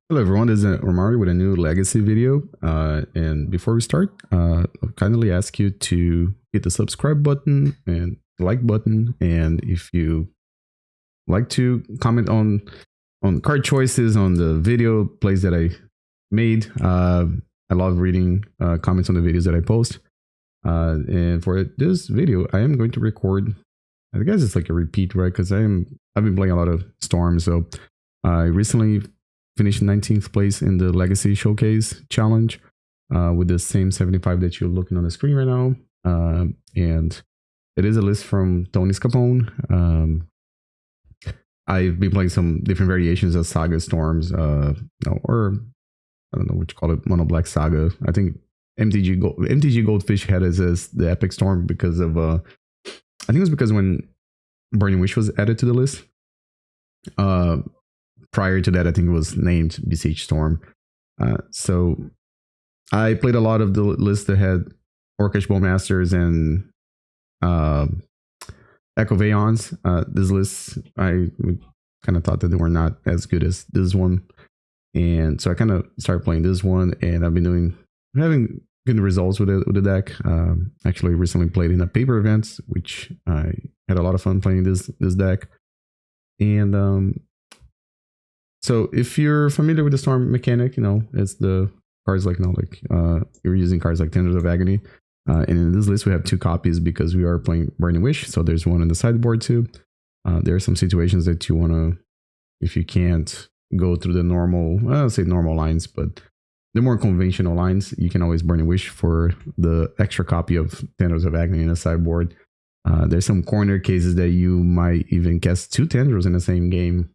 Hello everyone, this is Romario with a new legacy video. And before we start, I'll kindly ask you to hit the subscribe button and the like button. And if you like to comment on card choices on the video plays that I made, I love reading comments on the videos that I post. And for this video, I am going to record. I guess it's like a repeat, right? Because I've been playing a lot of Storm, so I recently finished 19th place in the Legacy Showcase Challenge with the same 75 that you're looking on the screen right now. And it is a list from Tony Scapone. I've been playing some different variations of Saga Storms, or I don't know what you call it, Mono Black Saga. I think MTG Goldfish had it as the Epic Storm because of, I think it was because when Burning Wish was added to the list. Prior to that, I think it was named Beseech Storm. So I played a lot of the list that had Orcish Bowmasters and Echo Veons. This list, I kind of thought that they were not as good as this one. And so I kind of started playing this one, and I've been having good results with the deck. Actually recently played in a paper event, which I had a lot of fun playing this deck. And so if you're familiar with the Storm mechanic, it's the cards like, you're using cards like Tendrils of Agony. And in this list, we have 2 copies because we are playing Burning Wish. So there's one on the sideboard too. There are some situations that you want to, if you can't go through the normal, I'll say normal lines, but the more conventional lines, you can always Burning Wish for the extra copy of Tendrils of Agony in the sideboard. There's some corner cases that you might even cast 2 Tendrils in the same game.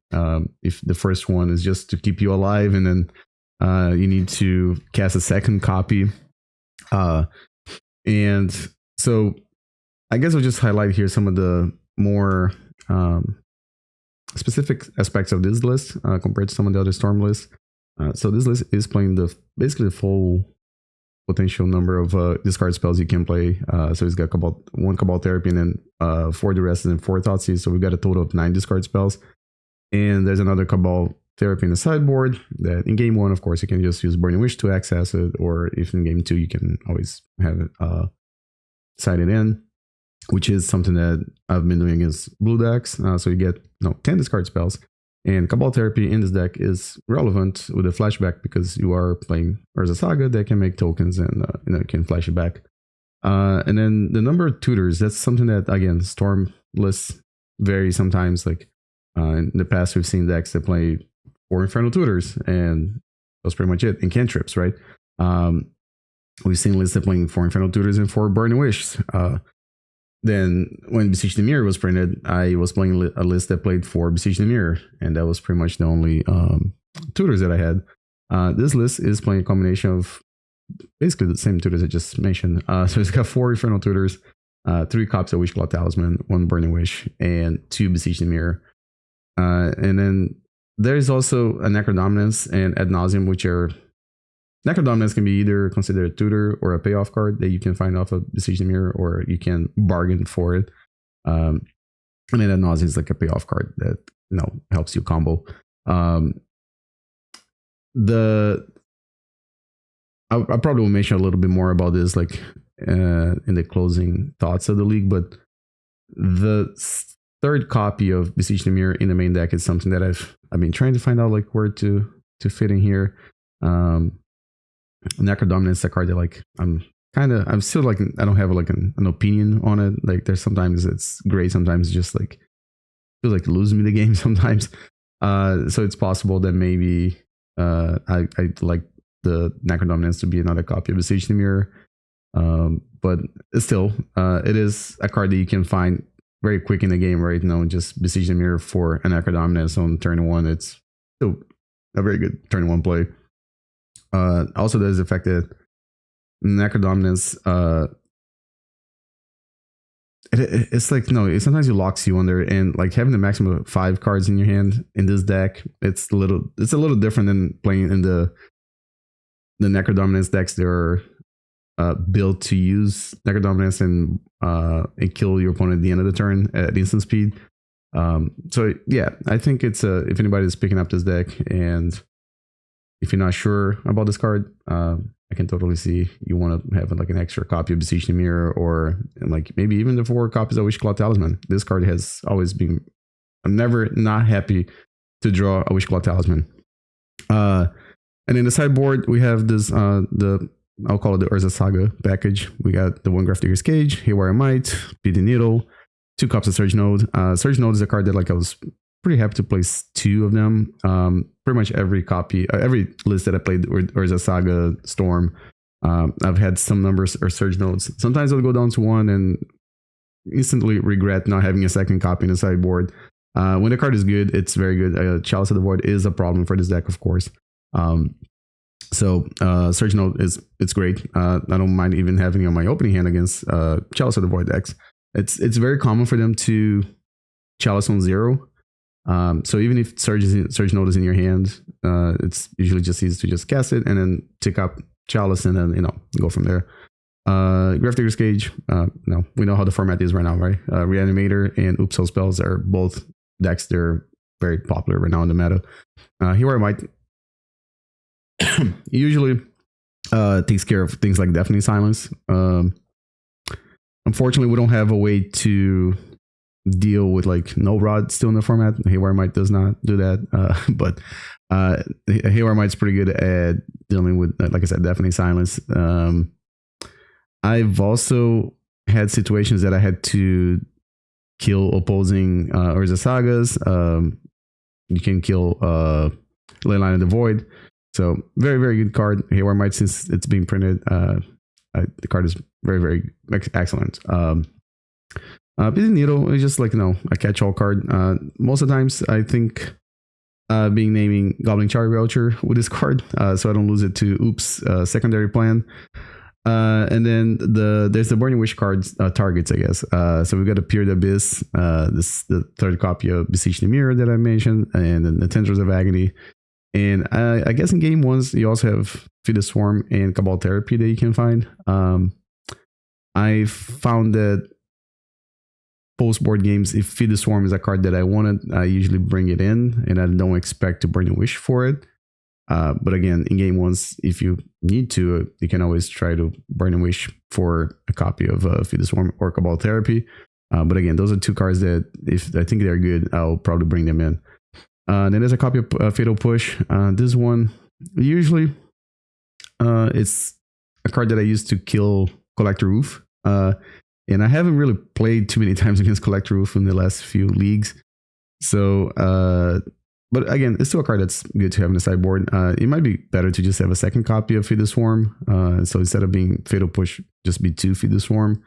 If the first one is just to keep you alive, and then you need to cast a second copy. And so I guess I'll just highlight here some of the more specific aspects of this list compared to some of the other Storm lists. So this list is playing basically the full potential number of discard spells you can play. So it's got one Cabal Therapy and then 4 Duress and 4 Thoughtseize. So we've got a total of 9 discard spells. And there's another Cabal Therapy in the sideboard that in game 1, of course, you can just use Burning Wish to access it. Or if in game 2, you can always have it sided in, which is something that I've been doing against blue decks. So you get 10 discard spells. And Cabal Therapy in this deck is relevant with a flashback because you are playing Urza Saga that can make tokens and can flash it back. And then the number of tutors, that's something that, again, Storm lists vary sometimes. Like in the past, we've seen decks that play 4 Infernal Tutors, and that's pretty much it. And cantrips, right? We've seen lists that playing 4 Infernal Tutors and 4 Burning Wishes. Then when Beseech the Mirror was printed, I was playing a list that played 4 Beseech the Mirror, and that was pretty much the only tutors that I had. This list is playing a combination of basically the same tutors I just mentioned. So it's got 4 Infernal Tutors, 3 copies of Wishclaw Talisman, 1 Burning Wish, and 2 Beseech the Mirror. And then there's also a Necrodominance and Ad Nauseam, which are... Necrodominance can be either considered a tutor or a payoff card that you can find off of Beseech the Mirror, or you can bargain for it. And then Ad Nauseam is like a payoff card that helps you combo. I'll probably will mention a little bit more about this like in the closing thoughts of the league, but the 3rd copy of Beseech the Mirror in the main deck is something that I've been trying to find out like where to fit in here. Necrodominance is a card that I'm still like, I don't have like an opinion on it. Like there's sometimes it's great, sometimes just like feels like losing me the game sometimes. So it's possible that maybe I like the Necrodominance to be another copy of Beseech the Mirror. But still, it is a card that you can find very quick in the game, right? Just Beseech the Mirror for a Necrodominance on turn 1. It's still a very good turn 1 play. Also, there's the fact that Necrodominance, it's like, sometimes it locks you under, and like having the maximum of 5 cards in your hand in this deck, it's a little different than playing in the Necrodominance decks. They're built to use Necrodominance and kill your opponent at the end of the turn at instant speed. So yeah, I think it's if anybody's picking up this deck and if you're not sure about this card, I can totally see you want to have like an extra copy of Beseech the Mirror, or like maybe even the 4 copies of Wishclaw Talisman. This card has always been, I'm never not happy to draw a Wishclaw Talisman. And in the sideboard, we have this, I'll call it the Urza Saga package. We got the 1 Grafdigger's Cage, Haywire Mite, Pithing Needle, 2 copies of Surge Node. Surge Node is a card that like I was pretty happy to place 2 of them. Pretty much every copy, every list that I played, or as a Saga Storm, I've had some numbers or Surge Nodes. Sometimes I'll go down to 1 and instantly regret not having a second copy in the sideboard. When the card is good, it's very good. Chalice of the Void is a problem for this deck, of course. So Surge Node it's great. I don't mind even having it on my opening hand against Chalice of the Void decks. It's very common for them to Chalice on 0. So even if Surge Node is in your hand, it's usually just easy to just cast it and then tick up Chalice and then go from there. Grafdigger's Cage, no, we know how the format is right now, right? Reanimator and Upsell spells are both decks. They're very popular right now in the meta. Haywire Mite usually takes care of things like Deafening Silence. Unfortunately, we don't have a way to deal with like no rod still in the format. Haywire Mite does not do that, but Haywire Mite's pretty good at dealing with, like I said, Deafening Silence. I've also had situations that I had to kill opposing Urza Sagas. You can kill Leyline of the Void. So very, very good card. Haywire Mite, since it's being printed, the card is very, very excellent. Pithing Needle is just like, a catch-all card. Most of the times, I think being naming Goblin Cherry Belcher with this card, so I don't lose it to Oops secondary plan. And then there's the Burning Wish cards targets, I guess. So we've got a Peered Abyss, the 3rd copy of Beseech the Mirror that I mentioned, and then the Tendrils of Agony. And I guess in game 1s, you also have Feed the Swarm and Cabal Therapy that you can find. I found that post-board games, if Feed the Swarm is a card that I wanted, I usually bring it in, and I don't expect to burn a wish for it. But again, in game 1s, if you need to, you can always try to burn a wish for a copy of Feed the Swarm or Cabal Therapy. But again, those are 2 cards that, if I think they're good, I'll probably bring them in. Then there's a copy of Fatal Push. This one, usually, it's a card that I use to kill Collector Roof. And I haven't really played too many times against Collector Roof in the last few leagues. So, but again, it's still a card that's good to have in the sideboard. It might be better to just have a second copy of Feed the Swarm. So instead of being Fatal Push, just be 2 Feed the Swarm.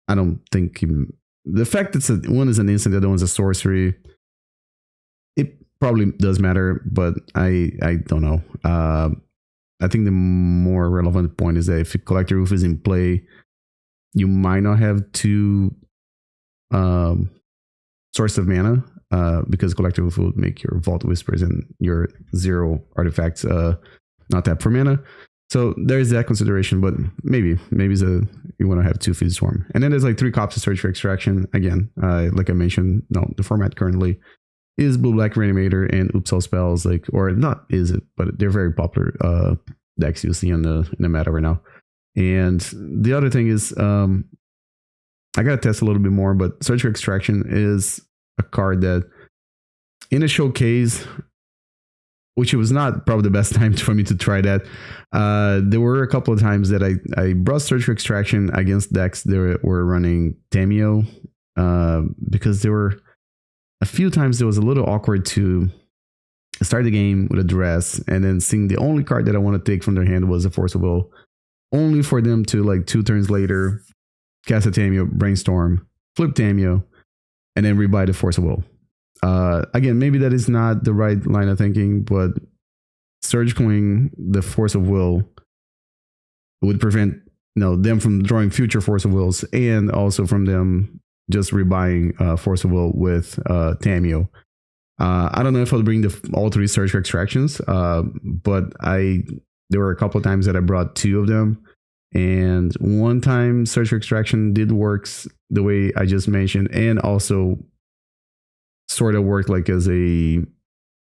I don't think the fact that one is an instant, the other one's a sorcery, it probably does matter, but I don't know. I think the more relevant point is that if Collector Roof is in play, you might not have 2 sources of mana, because Collector Roof will make your Vault Whispers and your 0 artifacts not tap for mana. So there's that consideration, but maybe you want to have 2 Feed the Swarm. And then there's like 3 copies of Search for Extraction. Again, like I mentioned, the format currently is Blue-Black Reanimator and Upsell spells, or not is it, but they're very popular decks you'll see in the meta right now. And the other thing is, I gotta test a little bit more, but Search for Extraction is a card that in a showcase, which it was not probably the best time for me to try that. There were a couple of times that I brought Search for Extraction against decks that were running Tamiyo, because there were a few times it was a little awkward to start the game with a Duress and then seeing the only card that I want to take from their hand was a Force of Will, only for them to like 2 turns later cast a Tamiyo, Brainstorm, flip Tamiyo, and then rebuy the Force of Will. Again, maybe that is not the right line of thinking, but circling the Force of Will would prevent them from drawing future Force of Wills, and also from them just rebuying Force of Will with Tamiyo. I don't know if I'll bring all 3 Search for Extractions, but there were a couple of times that I brought 2 of them, and one time Search for Extraction did works the way I just mentioned, and also sort of worked like as a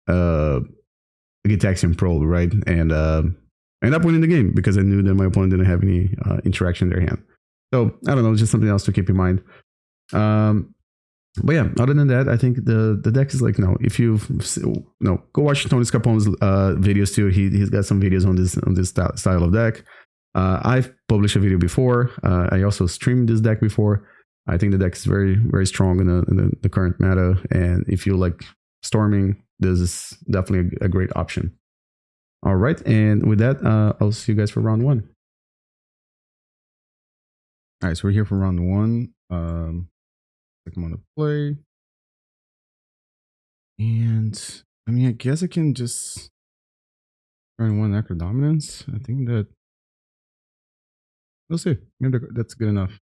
again, Gitaxian Probe, right? And end up winning the game because I knew that my opponent didn't have any interaction in their hand. So I don't know, just something else to keep in mind. But yeah, other than that, I think the deck is like, if you've go watch Tony Scapone's videos too. He's got some videos on this style of deck. I've published a video before. I also streamed this deck before. I think the deck is very, very strong in the current meta, and if you like storming, this is definitely a great option. All right, and with that, I'll see you guys for round one. All right, so we're here for round one. Click them on the play, and I mean, I guess I can just turn one Necrodominance. I think that we'll see. Maybe that's good enough.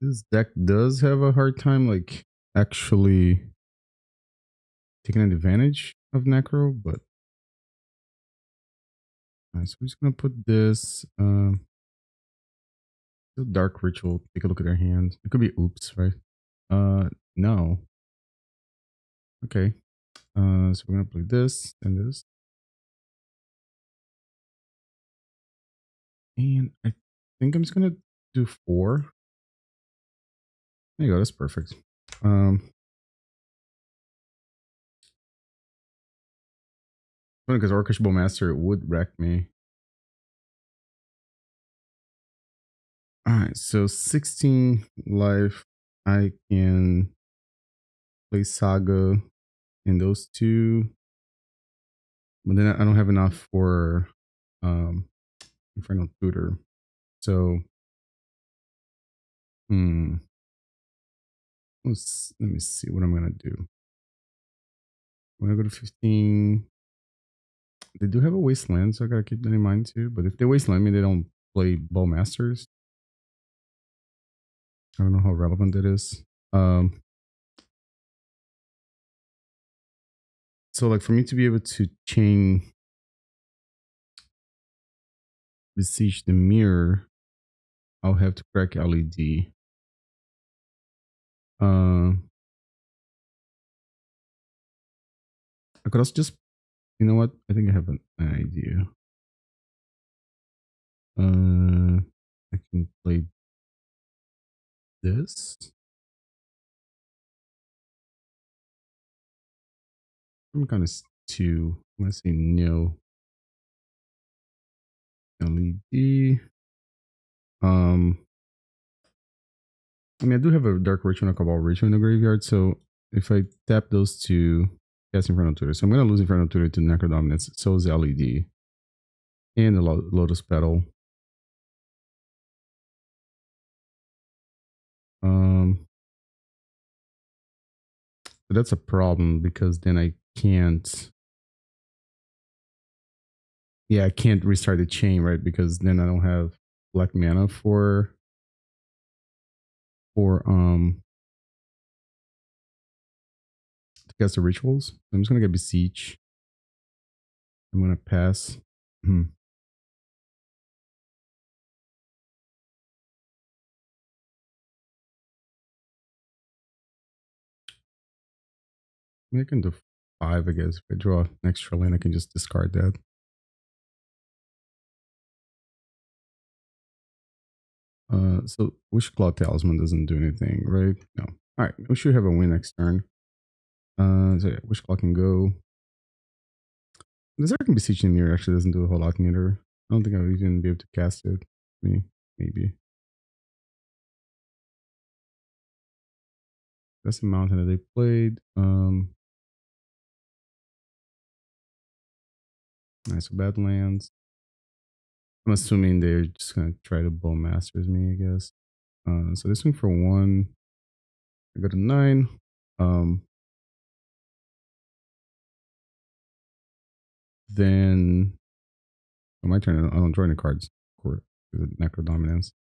This deck does have a hard time, like, actually taking advantage of Necro, but all right, so we're just gonna put this Dark Ritual. Take a look at their hand. It could be oops, right? No. Okay. So we're gonna play this and this. And I think I'm just gonna do 4. There you go, that's perfect. Because Orcish Bowmaster would wreck me. Alright, so 16 life. I can play Saga in those 2. But then I don't have enough for Infernal Tutor. So let me see what I'm gonna do. When I go to 15, they do have a Wasteland, so I gotta keep that in mind too. But if they Wasteland me, they don't play Bowmasters. I don't know how relevant that is. So like for me to be able to chain Beseech the Mirror, I'll have to crack LED. I could also just, you know what? I think I have an idea. I can play this. I'm kind of 2. I'm gonna say no. LED. I mean, I do have a Dark Ritual and a Cabal Ritual in the graveyard, so if I tap those 2, cast Infernal Tutor. So I'm gonna lose Infernal Tutor to Necrodominance. So is LED and the Lotus Petal. But that's a problem because then I can't. Yeah, I can't restart the chain, right? Because then I don't have black mana for to cast the rituals. I'm just gonna get Beseech. I'm gonna pass. I mean, I can do 5, I guess. If I draw an extra land, I can just discard that. So Wishclaw Talisman doesn't do anything, right? No. All right, we should have a win next turn. So yeah, Wishclaw can go. The second Beseech the Mirror actually doesn't do a whole lot neither. I don't think I would even be able to cast it. Maybe. That's the mountain that they played. Nice, so Badlands. I'm assuming they're just gonna try to Bowmasters me, I guess. So this one for 1. I go to 9. Then on my turn, I don't draw any cards. For the Necrodominance.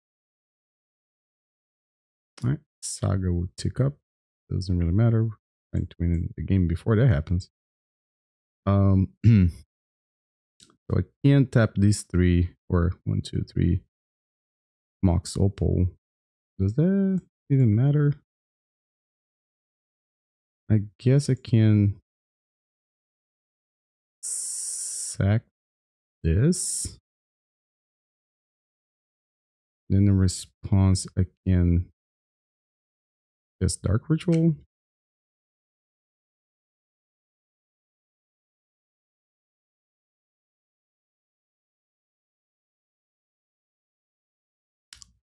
All right, Saga will tick up. Doesn't really matter. Trying to win the game before that happens. So I can tap these 3 or 1, 2, 3. Mox Opal. Does that even matter? I guess I can sack this. Then the response I can cast Dark Ritual.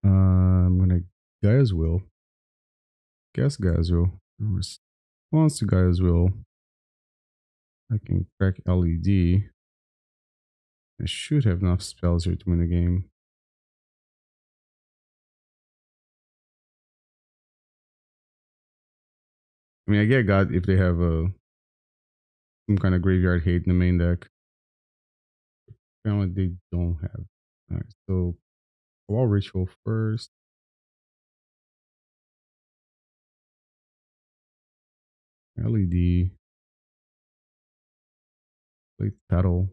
I'm gonna Gaia's Will. Guess Gaia's Will. In response to Gaia's Will, I can crack LED. I should have enough spells here to win the game. I mean, I get God if they have some kind of graveyard hate in the main deck. Apparently, they don't have. Alright, so Cabal Ritual first. LED. Play Petal.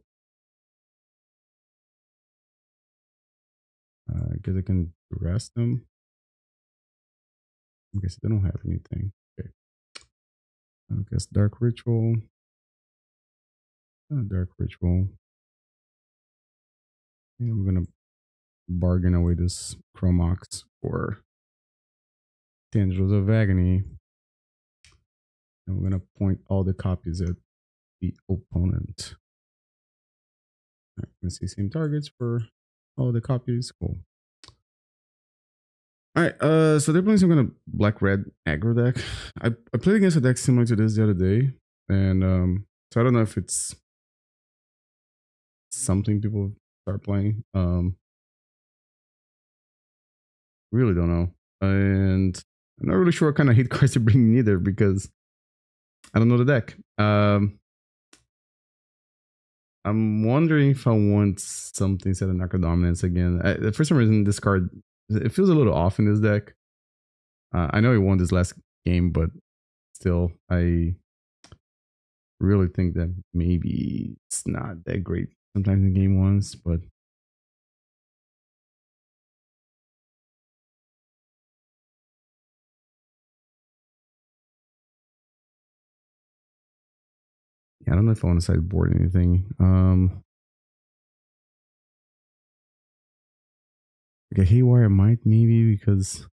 I guess I can rest them. I guess they don't have anything. Okay. I guess Dark Ritual. Dark Ritual. And I'm gonna bargain away this Chrome Mox for Tendrils of Agony. And we're gonna point all the copies at the opponent. Right, let's see, same targets for all the copies. Cool. Alright, so they're playing some kind of black-red aggro deck. I played against a deck similar to this the other day. And so I don't know if it's something people start playing. Really don't know. And I'm not really sure what kind of hate cards to bring either because I don't know the deck. I'm wondering if I want something instead of Necrodominance again. For some reason, this card, it feels a little off in this deck. I know he won this last game, but still, I really think that maybe it's not that great sometimes in game ones, but yeah, I don't know if I want to sideboard anything. Like a Haywire Mite maybe because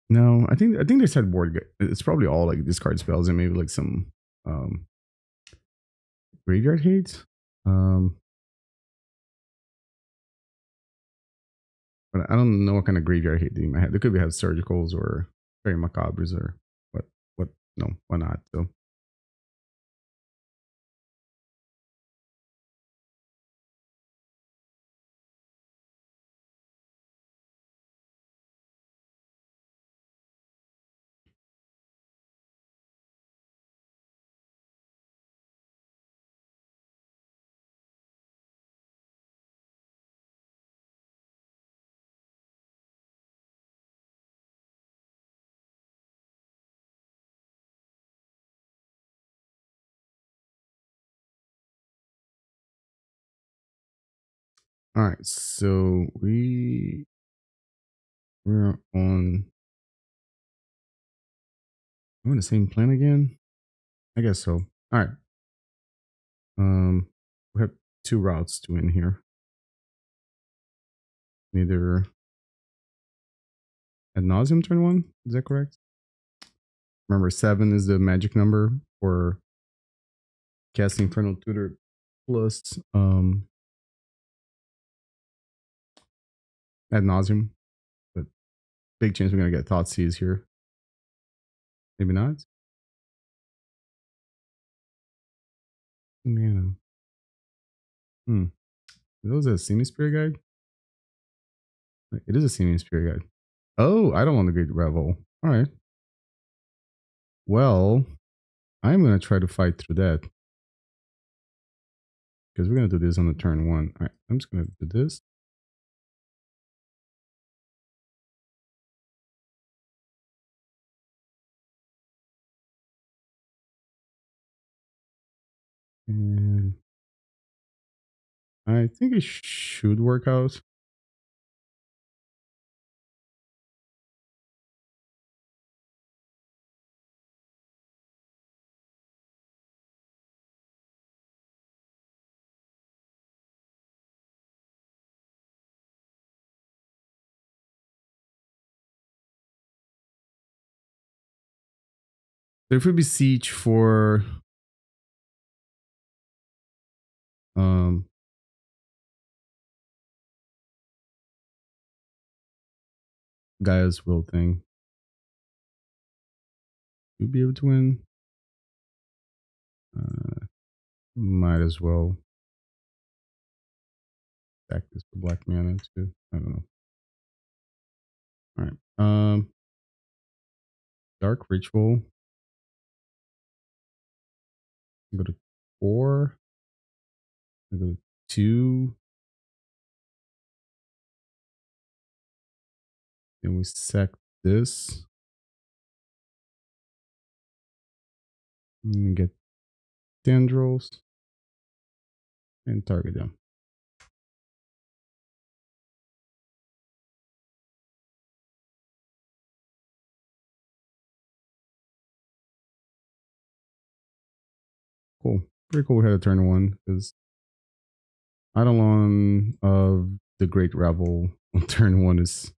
no, I think their sideboard it's probably all like discard spells and maybe like some graveyard hate. But I don't know what kind of graveyard hate they might have. They could have surgicals or very macabres or what no, why not? So all right, so we're on the same plan again. I guess so. All right. We have two routes to win here. Either Ad Nauseam turn one. Is that correct? Remember, 7 is the magic number for casting Infernal Tutor plus Ad Nauseam. But big chance we're gonna get Thoughtseize here. Maybe not. Man. Is those a Semi Spirit Guide? It is a Semi Spirit Guide. Oh, I don't want the Great Revel. All right. Well, I'm gonna try to fight through that because we're gonna do this on the turn 1. All right, I'm just gonna do this. And I think it should work out. So if we beseech for Gaia's will thing, we'll be able to win. Might as well stack this for black mana too. I don't know. All right. Dark Ritual. Go to 4. I go to 2. Then we sack this. And get Tendrils. And target them. Cool. Pretty cool we had a turn 1 because Eidolon of the Great Revel on turn 1 is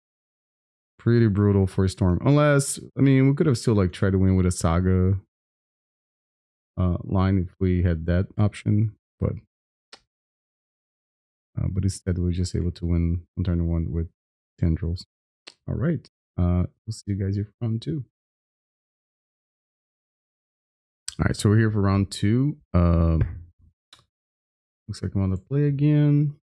pretty brutal for Storm. Unless, I mean, we could have still like tried to win with a Saga line if we had that option, but instead we were just able to win on turn 1 with Tendrils. All right. We'll see you guys here for round 2. All right, so we're here for round 2. Looks like I'm on the play again.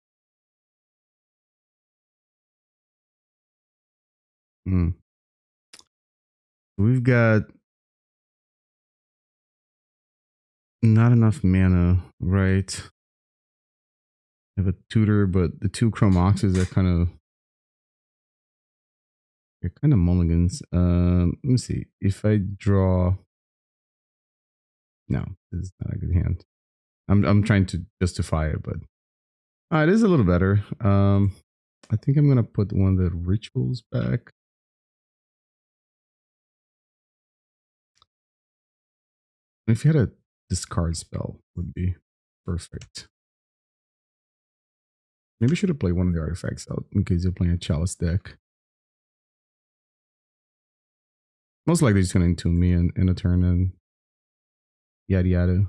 We've got not enough mana, right? I have a tutor, but the 2 Chrome Moxes are kind of mulligans. Let me see. If I draw, no, this is not a good hand. I'm trying to justify it, but it is a little better. I think I'm gonna put one of the rituals back. If you had a discard spell, would be perfect. Maybe I should have played one of the artifacts out in case you're playing a Chalice deck. Most likely just gonna Entomb me in a turn and yada yada.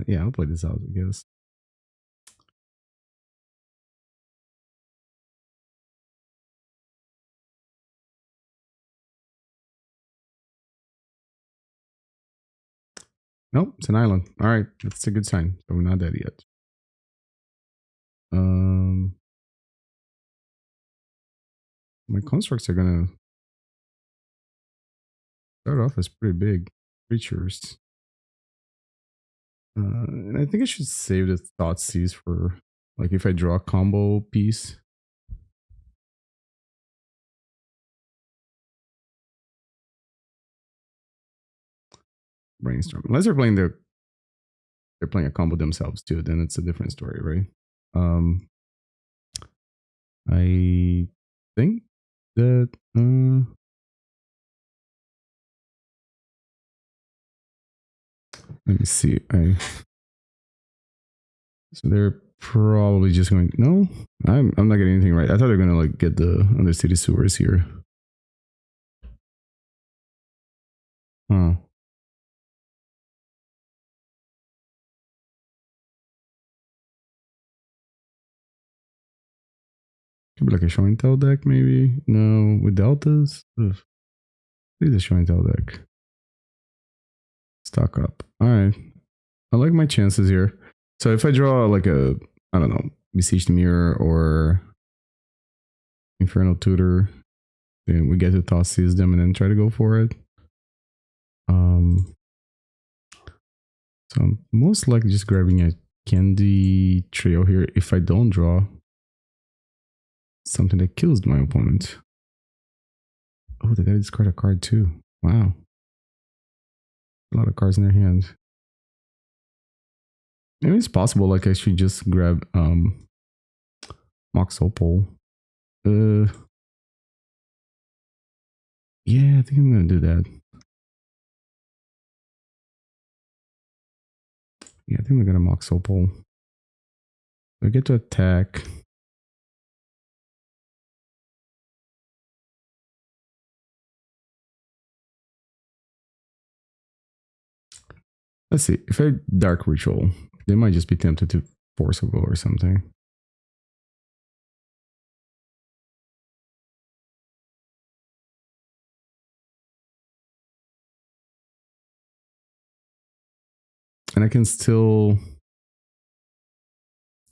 Yeah, I'll play this out, I guess. Nope, it's an island. All right, that's a good sign. So we're not dead yet. My constructs are gonna start off as pretty big creatures. And I think I should save the Thoughtseize for like if I draw a combo piece. Brainstorm. Unless they're playing a combo themselves too, then it's a different story, right? I think that let me see. So they're probably just going. No, I'm not getting anything right. I thought they were gonna like get the Undercity Sewers here. Huh. Could be like a show and tell deck, maybe. No, with deltas. Ugh. What is a show and tell deck? Stock up. All right. I like my chances here. So if I draw like a, I don't know, Beseech the Mirror or Infernal Tutor, then we get to Thoughtseize them and then try to go for it. So I'm most likely just grabbing a Candy Trail here if I don't draw something that kills my opponent. Oh, they gotta discard a card too. Wow. A lot of cards in their hand. Maybe it's possible like I should just grab Mox Opal. Yeah, I think I'm gonna do that. Yeah, I think we're gonna Mox Opal. I get to attack. Let's see. If I Dark Ritual, they might just be tempted to Force of Will or something. And I can still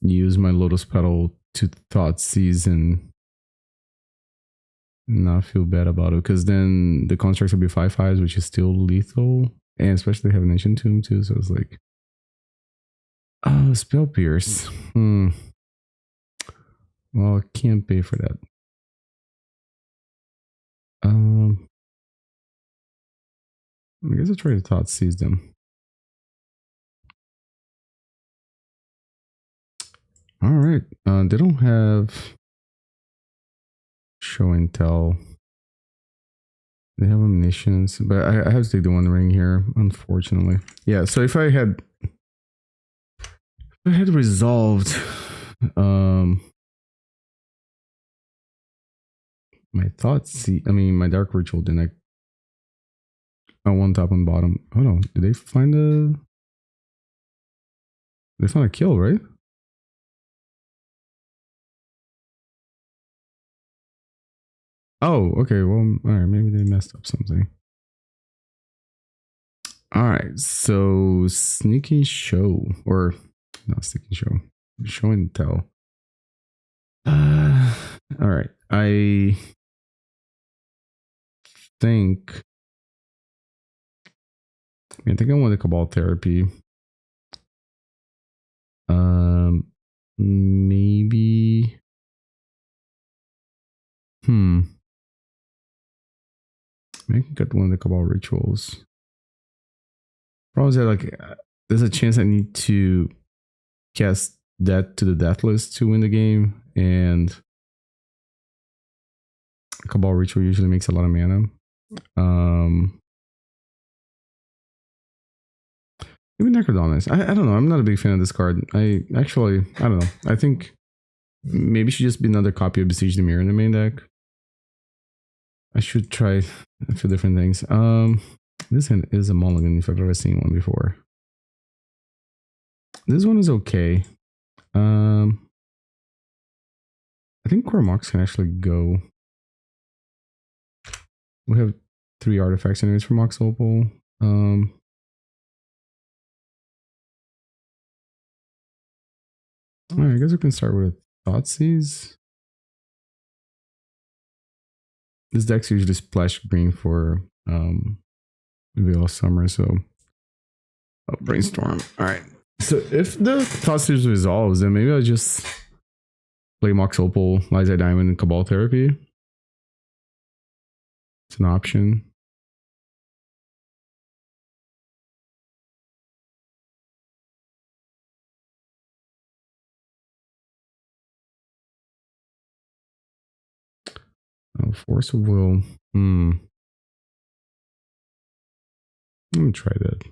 use my Lotus Petal to Thoughtseize and not feel bad about it, because then the constructs will be 5/5s, which is still lethal, and especially have an Ancient Tomb too. So it's like, oh, Spell Pierce. Well, I can't pay for that. I guess I'll try to Thoughtseize them. All right. They don't have Show and Tell. They have Omniscience, but I have to take the One Ring here, unfortunately. Yeah, so if I had resolved my my Dark Ritual, then I one top and bottom. Hold on, did they find a kill, right? Oh, okay. Well, all right. Maybe they messed up something. All right. So Sneaking Show, or not Sneaking Show, Show and Tell. All right. I think I want the Cabal Therapy. Maybe. Maybe I can get one of the Cabal Rituals. Problem is that, like, there's a chance I need to cast that to the Deathless to win the game, and Cabal Ritual usually makes a lot of mana. Maybe Necrodominance. I don't know. I'm not a big fan of this card. I don't know. I think maybe it should just be another copy of Beseech the Mirror in the main deck. I should try a few different things. This one is a mulligan if I've ever seen one before. This one is okay. I think Chrome Mox can actually go. We have 3 artifacts anyways for Mox Opal. Alright, I guess we can start with Thoughtseize. This deck's usually splash green for Veil of Summer, so I'll brainstorm. Alright. So if the Thoughtseize resolves, then maybe I'll just play Mox Opal, Liza Diamond, and Cabal Therapy. It's an option. Force of Will. Let me try that.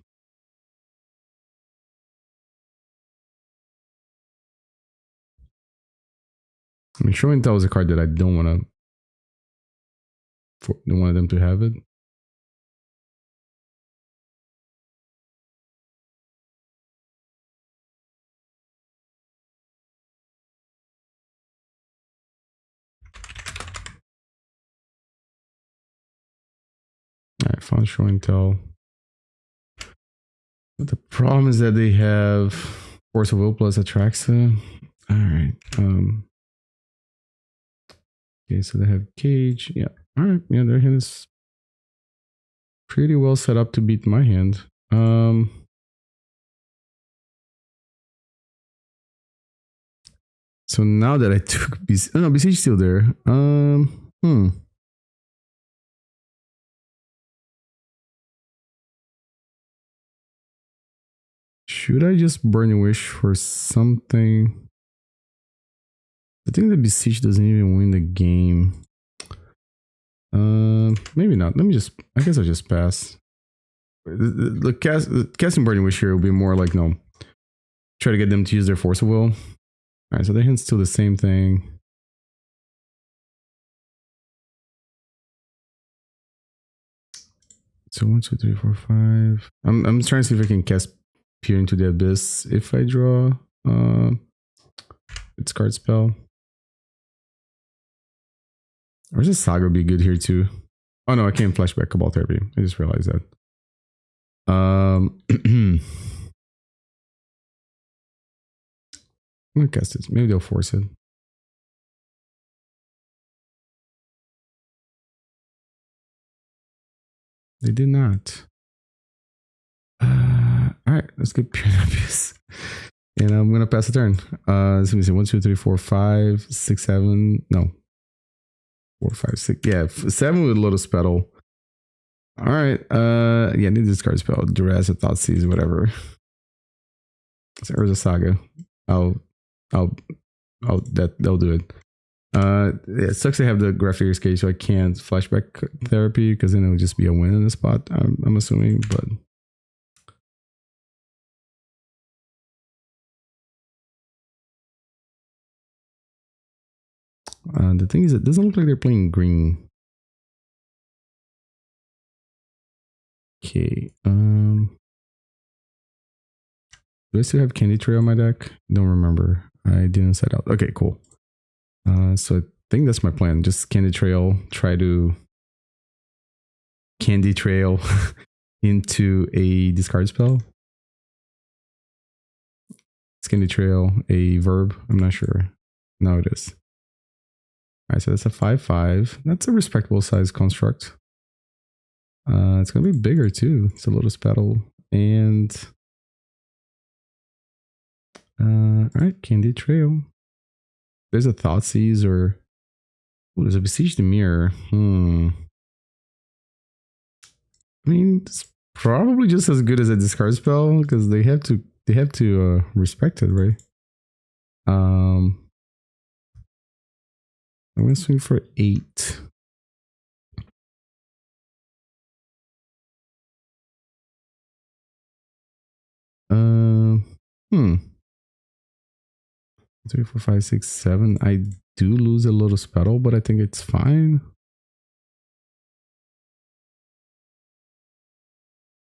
I mean, Show and Tell is a card that I don't want them to have it. Alright, fun Show and Tell. But the problem is that they have Force of Will plus Atraxa. Alright. Okay, so they have Cage. Yeah. Alright, yeah, their hand is pretty well set up to beat my hand. So now that I took Beseech still there. Should I just burn a wish for something? I think the Beseech doesn't even win the game. Maybe not. I guess I'll just pass. The casting burning wish here will be more like, no, try to get them to use their Force of Will. Alright, so their hand's still the same thing. So 1, 2, 3, 4, 5. I'm trying to see if I can cast Peer into the Abyss if I draw discard spell. Or just Saga would be good here too. Oh no, I can't flashback Cabal Therapy. I just realized that. I'm gonna cast it. Maybe they'll force it. They did not. Alright, let's get Pure Abyss. And I'm gonna pass the turn. Let me see. 1, 2, 3, 4, 5, 6, 7. No. 4, 5, 6. Yeah, 7 with Lotus Petal. Alright. Yeah, I need this card spell. Duress, Thoughtseize, whatever. It's Urza Saga. They'll do it. It sucks to have the Grafdigger's Cage, so I can't flashback therapy because then it'll just be a win in the spot. I'm assuming, but the thing is, it doesn't look like they're playing green. Okay. Do I still have Candy Trail on my deck? Don't remember. I didn't set out. Okay, cool. So I think that's my plan. Just Candy Trail. Try to Candy Trail into a discard spell. Is Candy Trail a verb? I'm not sure. No, it is. Alright, so that's a 5/5. That's a respectable size construct. It's gonna be bigger too. It's a Lotus Petal and alright, Candy Trail. There's a Thoughtseize or there's a Beseech the Mirror. I mean, it's probably just as good as a discard spell because they have to respect it, right? I'm gonna swing for 8. 3, 4, 5, 6, 7. I do lose a Lotus Petal, but I think it's fine.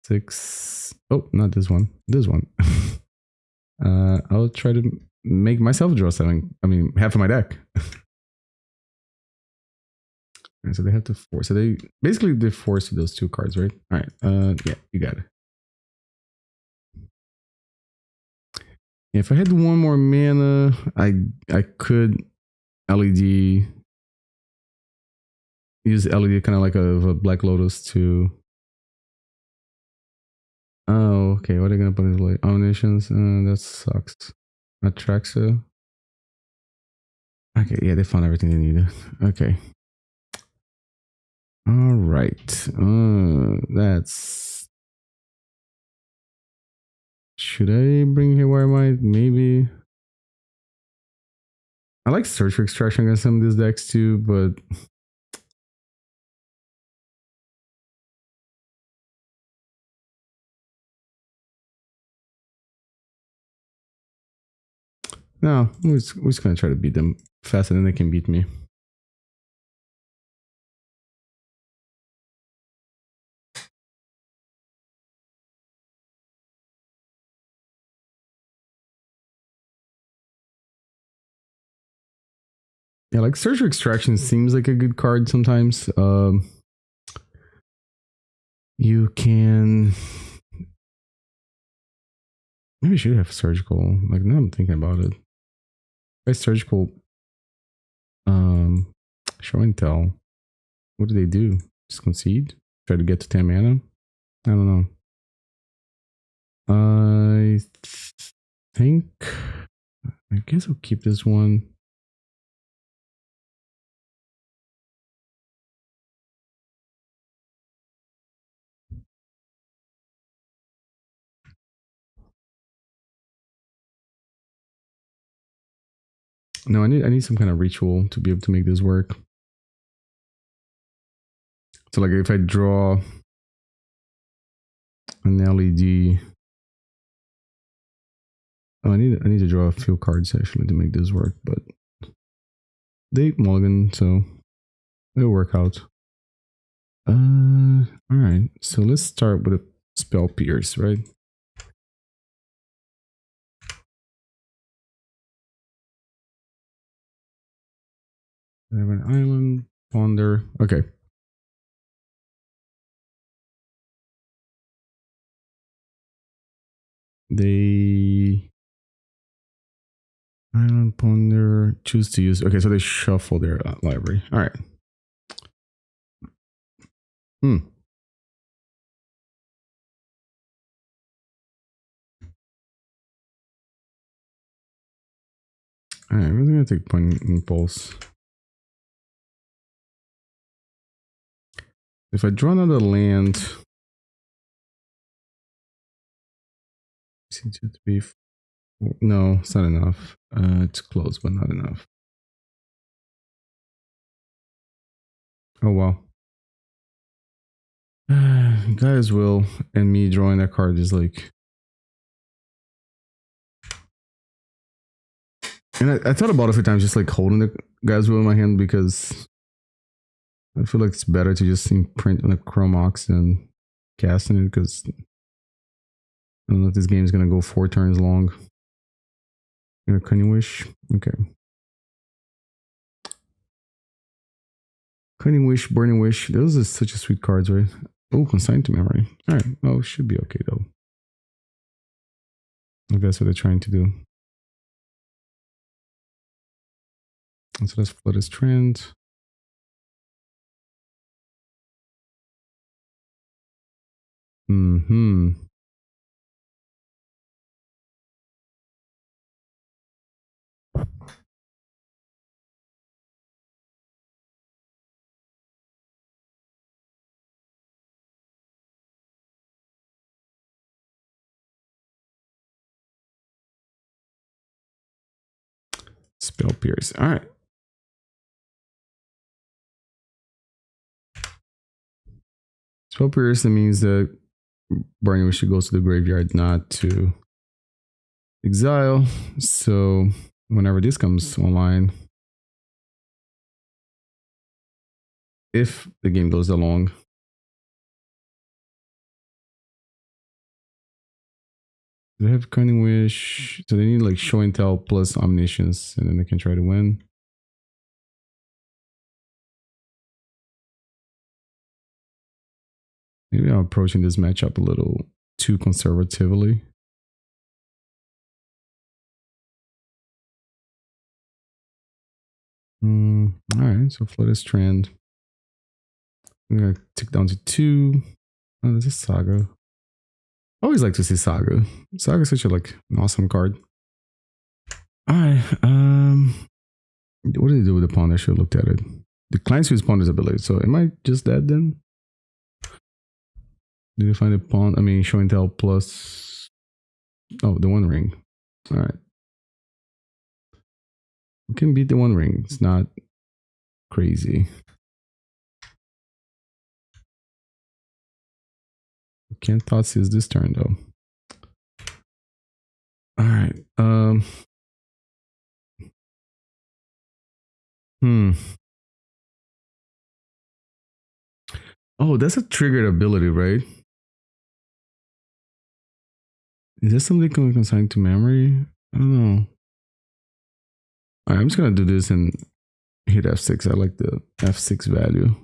6. Oh, not this one. This one. I'll try to make myself draw 7. I mean, half of my deck. Right, so they have to force. So they basically force those 2 cards, right? All right. Yeah, you got it. If I had 1 more mana, I could LED, use LED kind of like a Black Lotus to. Oh, okay. What are they gonna put in like Omniscience? That sucks. Atraxa. Okay, yeah, they found everything they needed. Okay. All right. That's. Should I bring Haywire Mite? Maybe. I like Search for Extraction against some of these decks too, but no, we're just gonna try to beat them faster than they can beat me. Yeah, like Search for Extraction seems like a good card sometimes. You can maybe should have Surgical. Like now I'm thinking about it. By Surgical, Show and Tell. What do they do? Just concede? Try to get to 10 mana? I don't know. I think I guess I'll keep this one. No, I need some kind of ritual to be able to make this work. So like if I draw an LED. Oh, I need to draw a few cards actually to make this work, but they mulligan, so it'll work out. Alright, so let's start with a Spell Pierce, right? I have an island, ponder. Okay. They island ponder choose to use. Okay, so they shuffle their library. All right. All right, we're gonna take point impulse. If I draw another land, seems to be no, it's not enough. It's close, but not enough. Oh well. Gaia's Will and me drawing that card is like. And I thought about it a few times, just like holding the Gaia's Will in my hand because I feel like it's better to just imprint on a Chrome Mox than casting it because I don't know if this game is gonna go 4 turns long. Cunning Wish, okay. Cunning Wish, Burning Wish, those are such a sweet cards, right? Oh, Consigned to Memory. All right, oh, should be okay though. I think that's what they're trying to do. So let's flood this trend. Spell Pierce. All right. Spell Pierce, that means that Burning Wish goes to the graveyard, not to exile. So whenever this comes online, if the game goes along, they have Cunning Wish, so they need like Show and Tell plus Omniscience, and then they can try to win. Maybe I'm approaching this matchup a little too conservatively. All right, so flood this trend. I'm gonna tick down to 2. Oh, this is Saga. I always like to see Saga. Saga is such a like an awesome card. All right. What did they do with the pawn? I should have looked at it. Declines his pawn's ability. So am I just dead then? Did you find a pawn? I mean, Show and Tell plus. Oh, the One Ring. All right. We can beat the One Ring. It's not crazy. We can't Thoughtseize this turn though. All right. Oh, that's a triggered ability, right? Is that something consigned to memory? I don't know. All right, I'm just gonna do this and hit F6. I like the F6 value.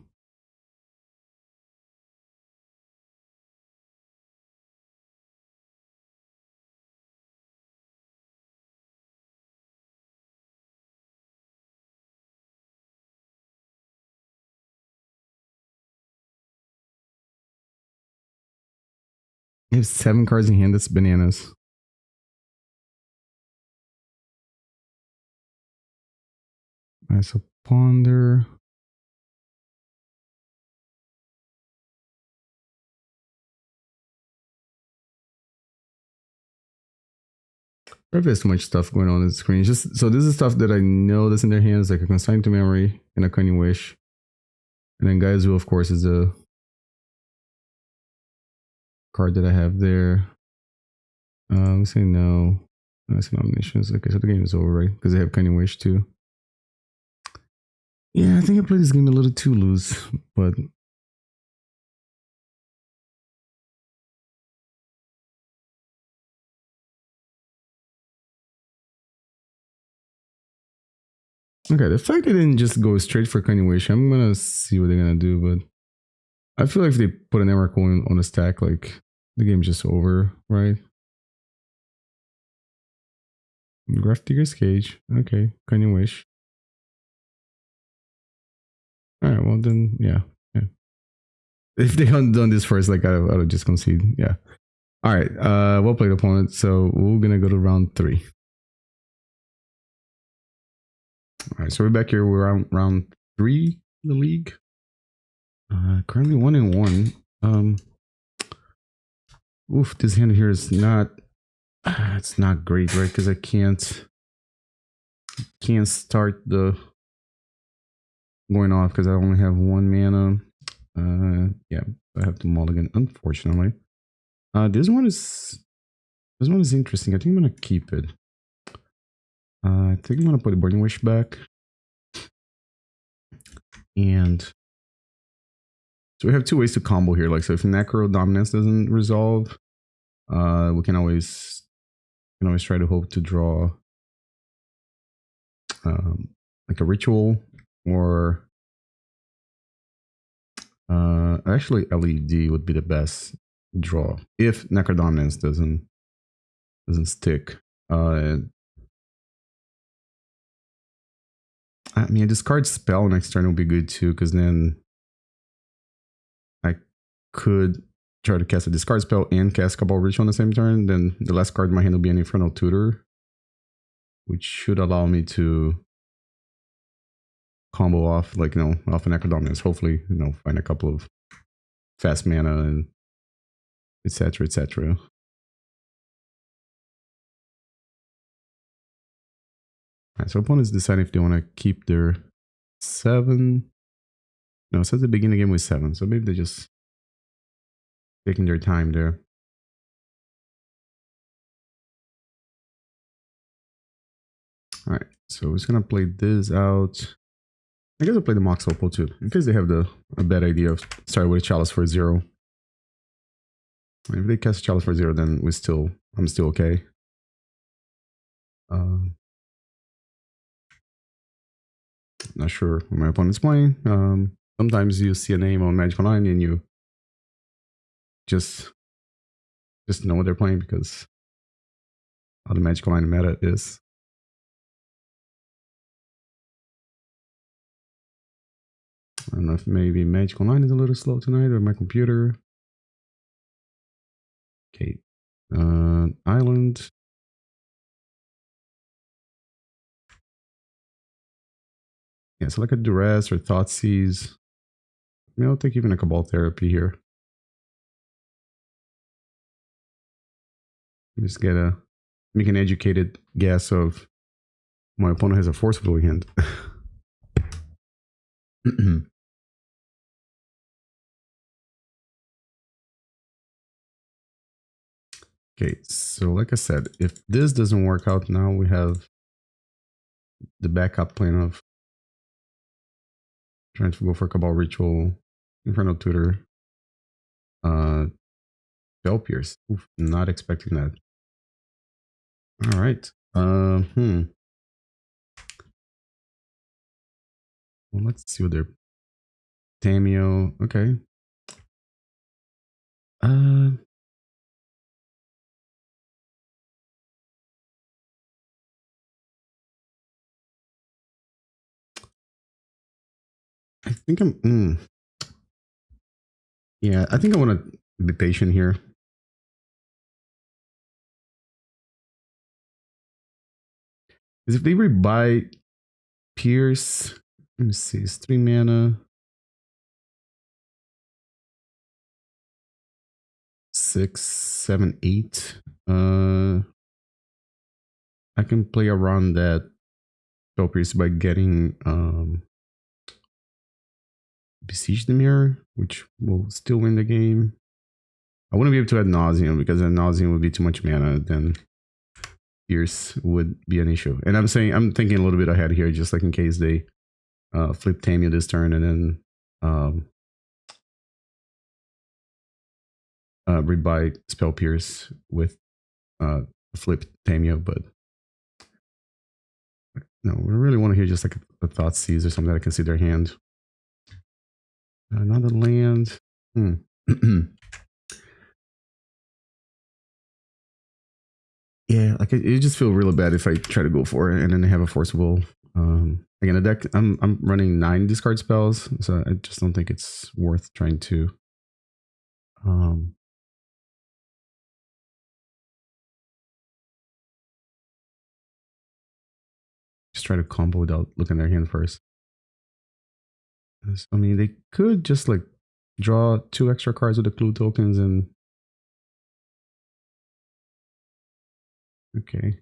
You have 7 cards in hand. That's bananas. All right, so ponder. There's too much stuff going on the screen. Just so this is stuff that I know that's in their hands, like a Consigned to Memory and a Cunning Wish. And then Gaia's Will, of course, is a card that I have there. Let's say no. That's an Omniscience. Okay, so the game is over, right? Because they have Cunning Wish too. Yeah, I think I played this game a little too loose, but Okay, the fact they didn't just go straight for Cunning Wish, I'm gonna see what they're gonna do, but I feel like if they put an Emrakul on the stack, like the game's just over, right? Grafdigger's Cage. Okay, Cunning Wish. Alright, well then, yeah. If they hadn't done this first, like I would just concede. Yeah. Alright, well played, opponent. So we're gonna go to round 3. Alright, so we're back here. We're on round 3 in the league. Currently 1-1. Oof, this hand here is not. It's not great, right? Because I can't start the going off because I only have 1 mana. Yeah, I have to mulligan, unfortunately. This one is interesting. I think I'm gonna keep it. I think I'm gonna put the Burning Wish back. And so we have 2 ways to combo here. Like, so if Necrodominance doesn't resolve, we can always try to hope to draw like a ritual, or actually LED would be the best draw if Necrodominance doesn't stick. I mean, a discard spell next turn would be good too, because then I could try to cast a discard spell and cast Cabal Ritual on the same turn. Then the last card in my hand will be an Infernal Tutor, which should allow me to combo off, like, off an Necrodominance. Hopefully, find a couple of fast mana and etc. etc. Alright, so opponents decide if they want to keep their 7. No, it says the beginning of the game with 7, so maybe they're just taking their time there. Alright, so we're just gonna play this out. I guess I'll play the Mox Opal too, in case they have a bad idea of starting with Chalice for 0. If they cast Chalice for 0, then I'm still okay. Not sure what my opponent's playing. Sometimes you see a name on Magic Online and you just know what they're playing because how the Magic Online meta is. I don't know if maybe Magic Online is a little slow tonight or my computer. Okay. Island. Yeah, so like a Duress or Thoughtseize. Maybe I'll take even a Cabal Therapy here. Just make an educated guess of my opponent has a forceful hand. Okay, so like I said, if this doesn't work out now, we have the backup plan of trying to go for Cabal Ritual, Infernal Tutor, Spell Pierce. Oof, not expecting that. All right. Well, let's see what they're. Tamio. Okay. I think I'm. Yeah, I think I want to be patient here. Because if they rebuy Pierce, let me see, it's 3 mana. 6, 7, 8. I can play around that Spell Pierce by getting Beseech the Mirror, which will still win the game. I wouldn't be able to Ad Nauseam because Ad Nauseam would be too much mana. Then Pierce would be an issue. And I'm thinking a little bit ahead here, just like in case they flip Tamio this turn and then rebuy Spell Pierce with flip Tamio, but no, we really want to hear just like a Thoughtseize or something that I can see their hand. Another land. Yeah, like it just feel really bad if I try to go for it and then they have a forcible. Again, a deck. I'm running 9 discard spells, so I just don't think it's worth trying to. Just try to combo without looking at their hand first. I mean, they could just like draw 2 extra cards with the clue tokens and. Okay.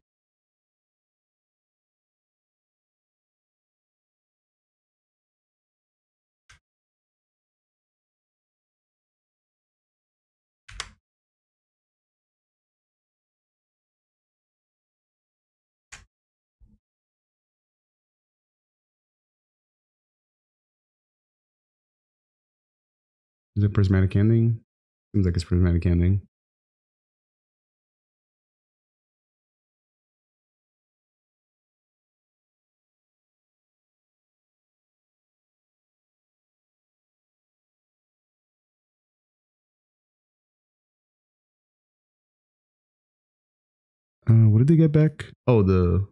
Is it prismatic ending? Seems like it's prismatic ending. What did they get back? Oh, the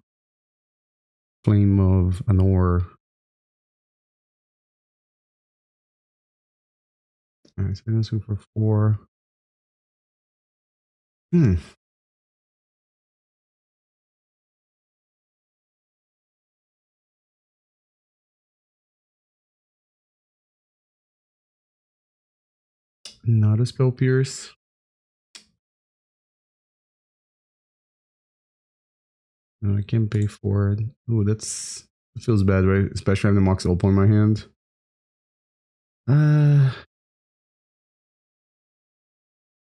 Flame of Anor. Alright, so we're going for 4. Not a spell pierce. No, I can't pay for it. Oh, that feels bad, right? Especially having the Mox Opal in my hand.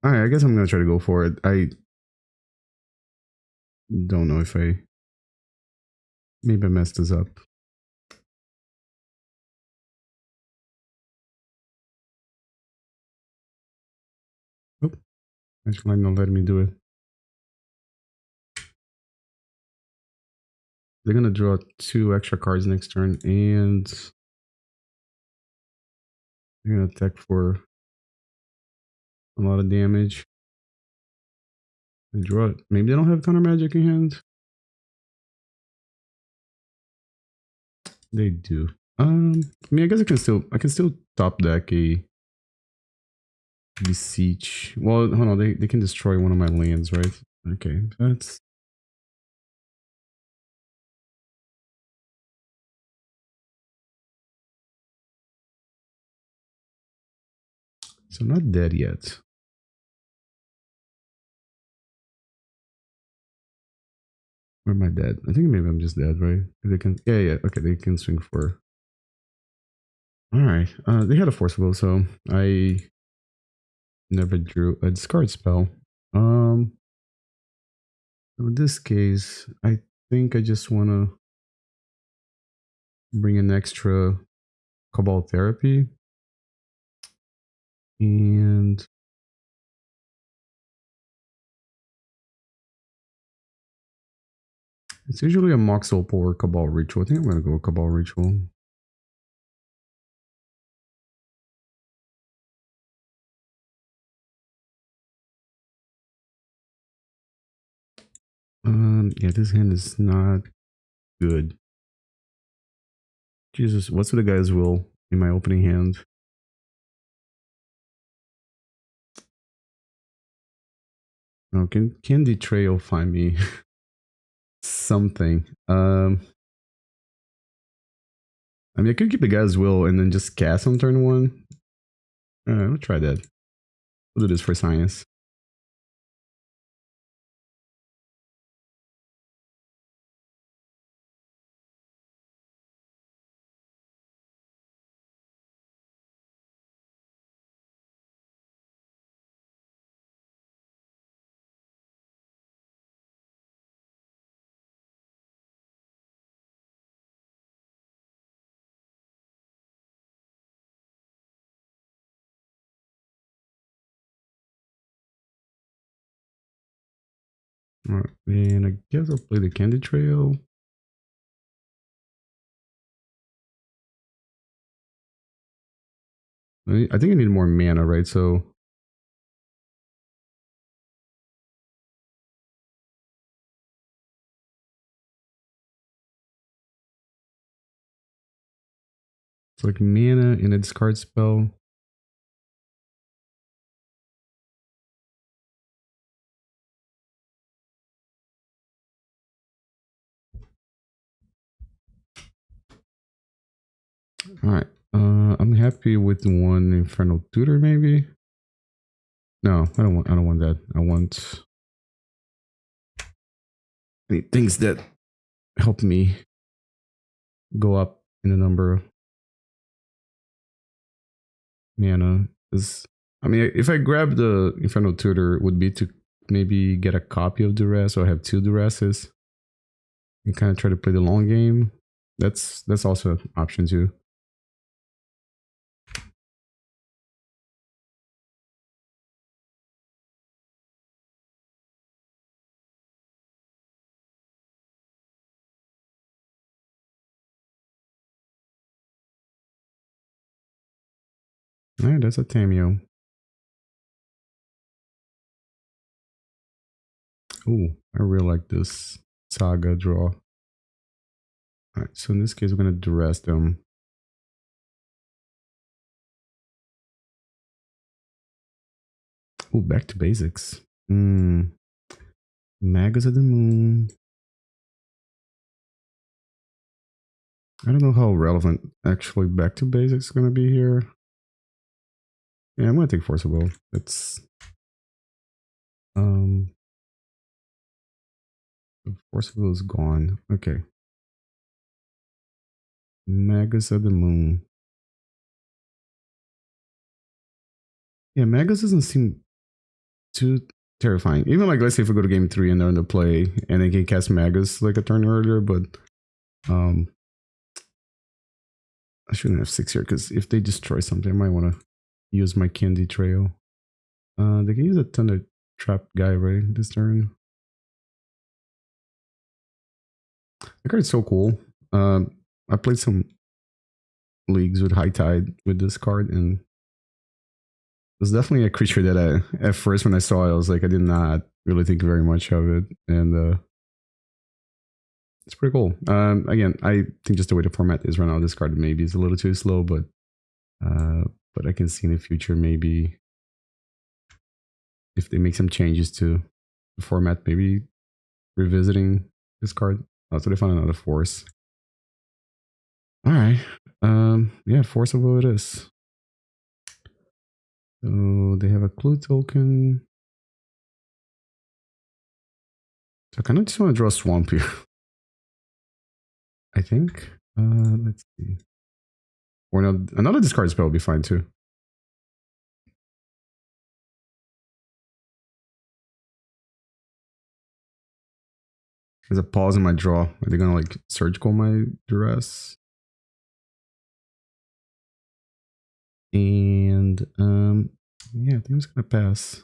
Alright, I guess I'm gonna try to go for it. I don't know if maybe I messed this up. Oh, actually not letting me do it. They're gonna draw 2 extra cards next turn, and they're gonna attack for a lot of damage. They draw it. Maybe they don't have counter magic in hand. They do. I mean, I guess I can still top deck a Beseech. Well, hold on, they can destroy one of my lands, right? Okay, that's. So not dead yet. Or am I dead? I think maybe I'm just dead, right? They can, yeah. Okay, they can swing for. All right. They had a forcible, so I never drew a discard spell. In this case, I think I just want to bring an extra Cabal Therapy, and it's usually a Mox Opal or Cabal Ritual. I think I'm gonna go Cabal Ritual. Yeah, this hand is not good. Jesus, what's with the guy's will in my opening hand? No, can Betrayal find me something? I mean, I could keep the guy's will and then just cast on turn 1. We'll try that. We'll do this for science. Alright, and I guess I'll play the Candy Trail. I think I need more mana, right? So it's like mana in a discard spell. All right. I'm happy with one Infernal Tutor, maybe. No, I don't want that. I want any things that help me go up in the number of mana. I mean, if I grab the Infernal Tutor, it would be to maybe get a copy of Duress, or have 2 Duresses and kind of try to play the long game. That's also an option too. Alright, that's a Tameo. Ooh, I really like this Saga draw. Alright, so in this case, we're going to Duress them. Ooh, back to basics. Magus of the Moon. I don't know how relevant actually back to basics is going to be here. Yeah, I'm going to take Force of Will. It's Force of Will is gone. Okay. Magus of the Moon. Yeah, Magus doesn't seem too terrifying. Even like, let's say if we go to game 3 and they're in the play and they can cast Magus like a turn earlier, but I shouldn't have 6 here, because if they destroy something, I might want to use my Candy Trail. They can use a ton of trap guy, right, this turn. That card is so cool. I played some leagues with High Tide with this card, and it's definitely a creature that at first when I saw it, I was like, I did not really think very much of it, and it's pretty cool. Again, I think just the way the format is right now, this card maybe is a little too slow, but I can see in the future maybe if they make some changes to the format, maybe revisiting this card. So they found another Force. All right. Yeah, Force of Will it is. So they have a clue token. So I kind of just want to draw a Swamp here. I think. Let's see. Or no, another discard spell would be fine too. There's a pause in my draw. Are they gonna like surgical my Duress? And yeah, I think I'm just gonna pass.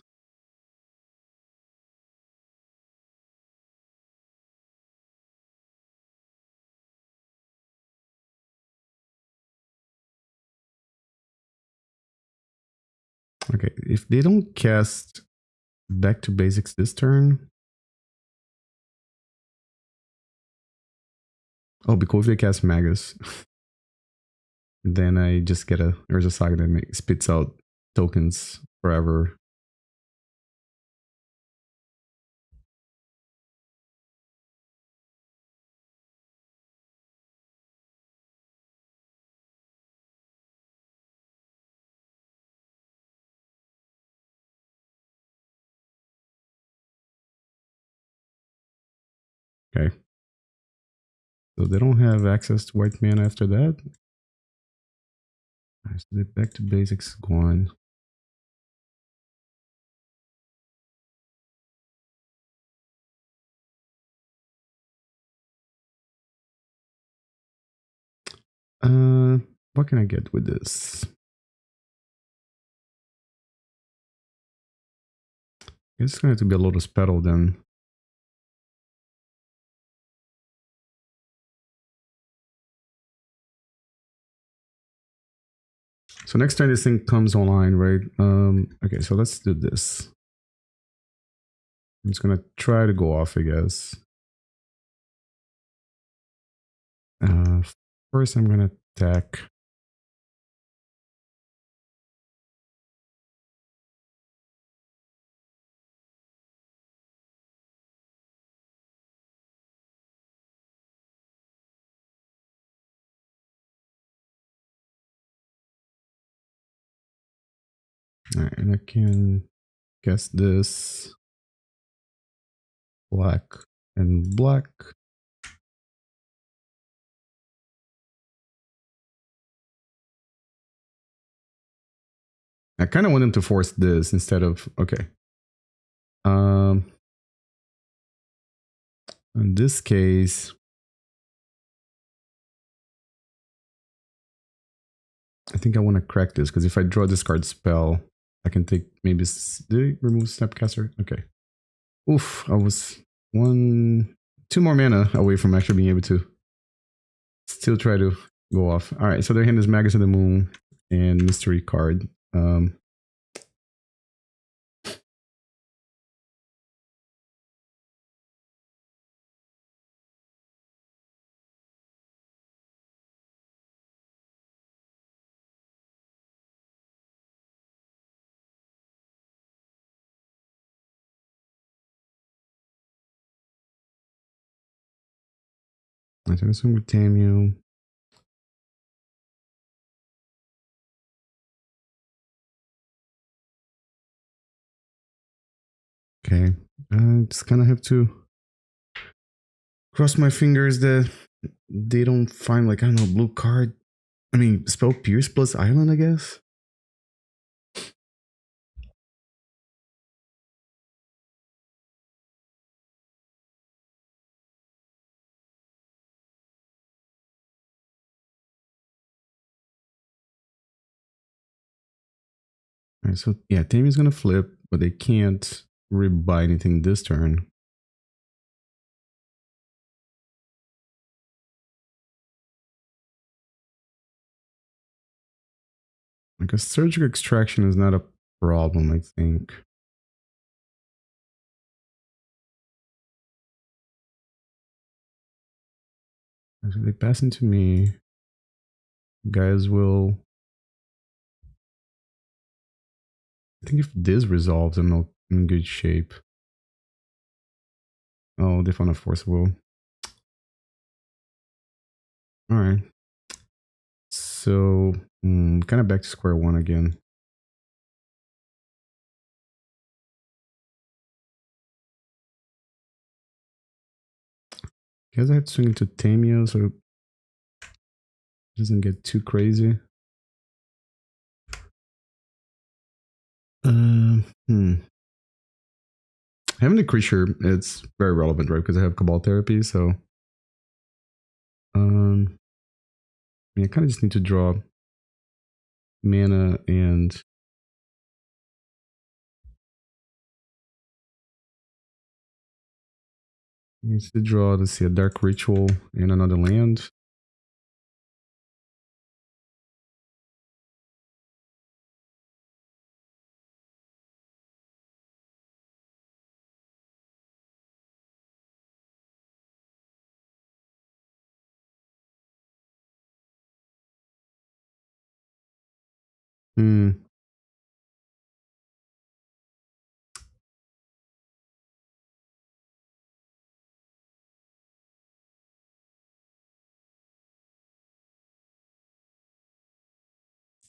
Okay, if they don't cast back to basics this turn. Oh, because if they cast Magus, then I just get a Urza Saga that spits out tokens forever. Okay. So they don't have access to white mana after that. Right, so they're back to basics gone. What can I get with this? It's going to have to be a Lotus Petal then. So So next time this thing comes online, right? Okay, so let's do this. I'm just gonna try to go off, I guess. First I'm gonna attack. Alright, and I can guess this black and black. I kind of want him to force this instead of, okay. In this case, I think I want to crack this because if I draw this card spell, I can take maybe, did it remove Snapcaster? Okay. Oof, I was 2 more mana away from actually being able to still try to go off. All right, so their hand is Magus of the Moon and Mystery card. I'm going to tame you. Okay, I just kind of have to cross my fingers that they don't find, like, I don't know, blue card. I mean, spell Pierce plus Island, I guess. All right, so yeah, Tame is gonna flip, but they can't rebuy anything this turn. Like a surgical extraction is not a problem, I think. So they pass into me. Guys will. I think if this resolves, I'm not in good shape. Oh, they found a forcible. All right. So, kind of back to square one again. Guess I have to swing into Tamio so it doesn't get too crazy. Having the creature, it's very relevant, right? Because I have Cabal Therapy, so I kind of just need to draw mana and needs to draw, let's see, a Dark Ritual and another land.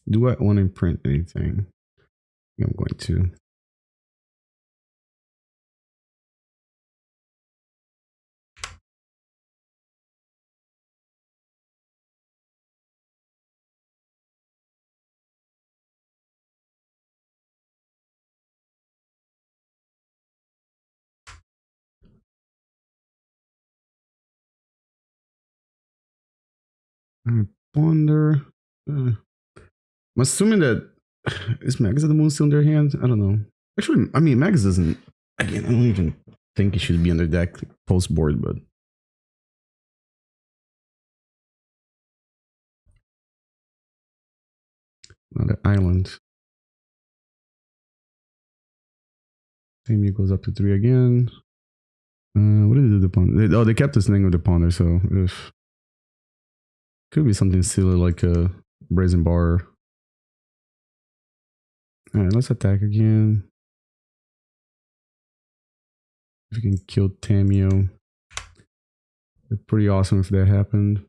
Do I want to imprint anything? I think I'm going to. I wonder. I'm assuming that is Magus of the Moon still in their hands? I don't know. Actually, I mean, Magus doesn't. Again, I don't even think it should be on their deck post board, but. Another island. Tamio goes up to 3 again. What did they do with the ponder? Oh, they kept this thing with the ponder, so if could be something silly like a brazen bar. Alright, let's attack again. If we can kill Tamio. It'd be pretty awesome if that happened.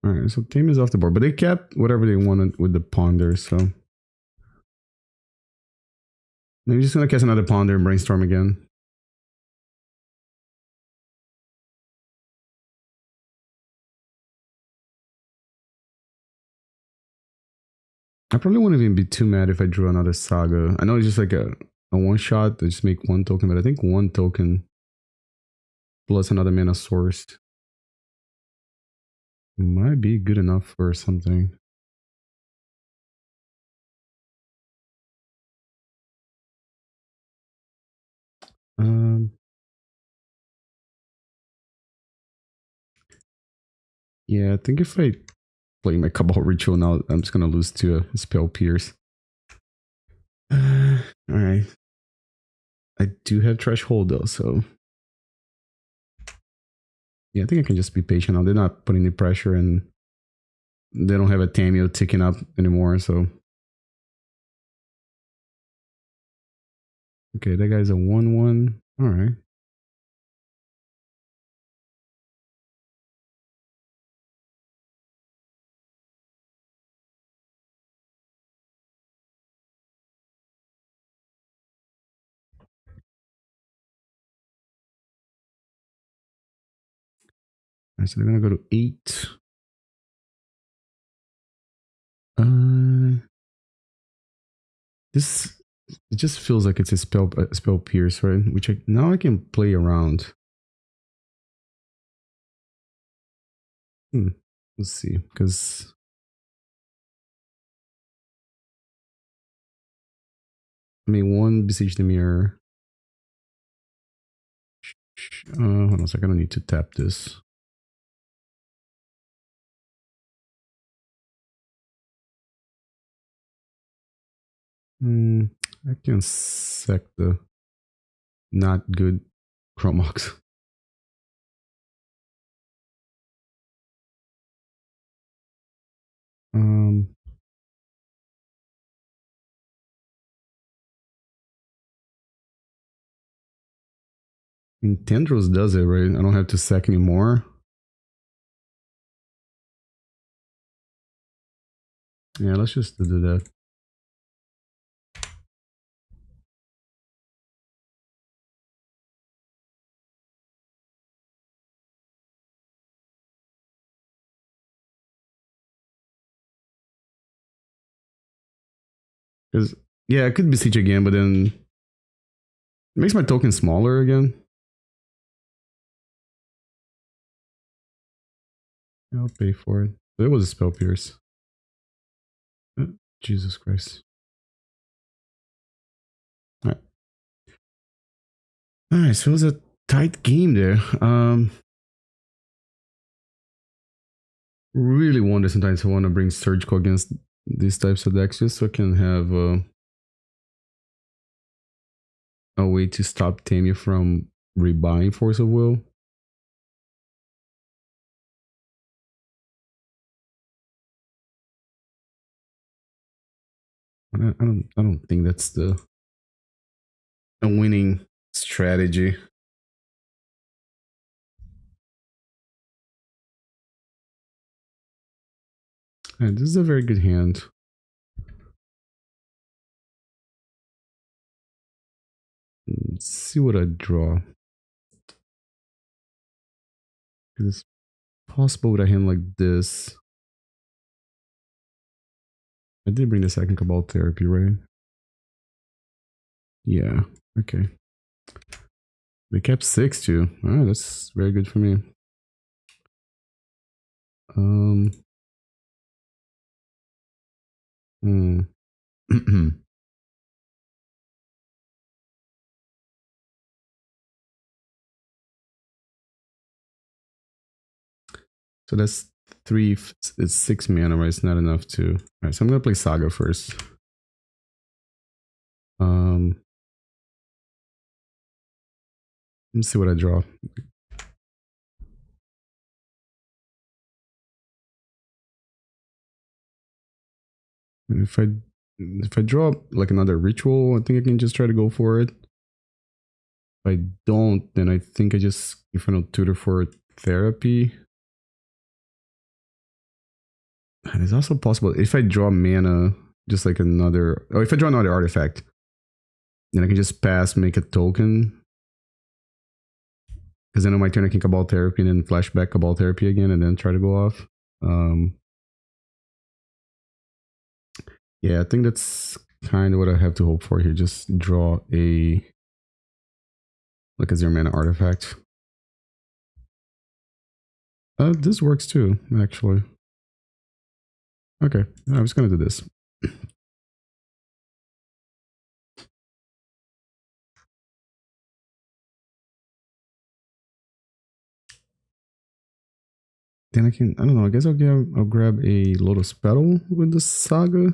Alright, so Tamio's off the board, but they kept whatever they wanted with the ponder, so maybe just gonna cast another ponder and brainstorm again. I probably wouldn't even be too mad if I drew another Saga. I know it's just like a one shot to just make one token, but I think one token plus another mana source might be good enough for something. Yeah, I think if I play my Cabal Ritual now, I'm just gonna lose to a Spell Pierce. Alright. I do have Threshold though, so yeah, I think I can just be patient now. They're not putting any pressure and they don't have a Tamio ticking up anymore, so. Okay, that guy's a 1/1. Alright. Alright, so they're gonna go to 8. This it just feels like it's a spell pierce, right? Which now I can play around. Let's see, because I mean, one Beseech the Mirror. Hold on a second, I don't need to tap this. I can sack the not good Chrome Mox. And Tendrils does it, right? I don't have to sack anymore. Yeah, let's just do that. Because yeah, I could Beseech again, but then it makes my token smaller again. I'll pay for it. It was a spell pierce. Jesus Christ. Alright. Alright, so it was a tight game there. Really wonder sometimes I want to bring Surgical against these types of decks just so I can have a way to stop Tamia from rebuying Force of Will. I don't think that's a winning strategy. And this is a very good hand. Let's see what I draw. It's possible with a hand like this. I did bring the second Cabal Therapy, right? Yeah, okay. They kept 6 too. Alright, that's very good for me. So that's it's 6 mana, right? It's not enough to. Alright, so I'm gonna play Saga first. Let's see what I draw. And if I draw like another ritual, I think I can just try to go for it. If I don't, then I think I just Infernal Tutor for therapy. And it's also possible if I draw mana, just like another. Oh, if I draw another artifact, then I can just pass, make a token. Because then on my turn I can Cabal Therapy and then flashback Cabal Therapy again and then try to go off. Yeah, I think that's kind of what I have to hope for here. Just draw a 0 mana artifact. This works too, actually. Okay, I was gonna do this. Then I don't know, I guess I'll grab a Lotus Petal with the Saga.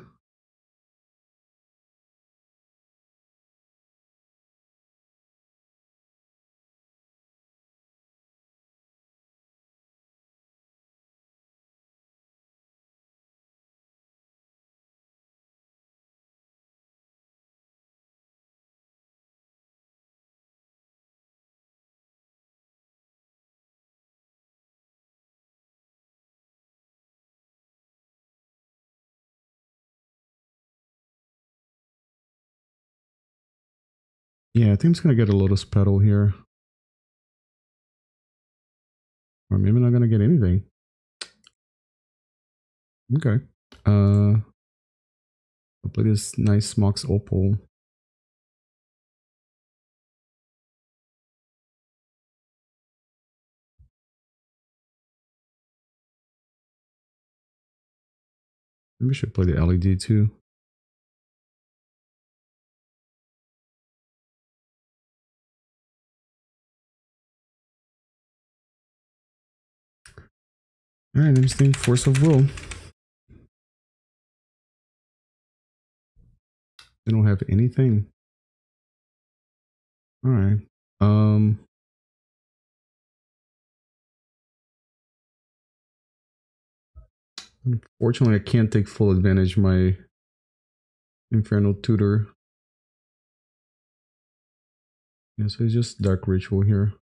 Yeah, I think I'm just gonna get a Lotus Petal here. Or maybe not gonna get anything. Okay. I'll play this nice Mox Opal. Maybe I should play the LED too. Alright, I'm just thinking Force of Will. They don't have anything. Alright. Unfortunately, I can't take full advantage of my Infernal Tutor. Yeah, so it's just Dark Ritual here.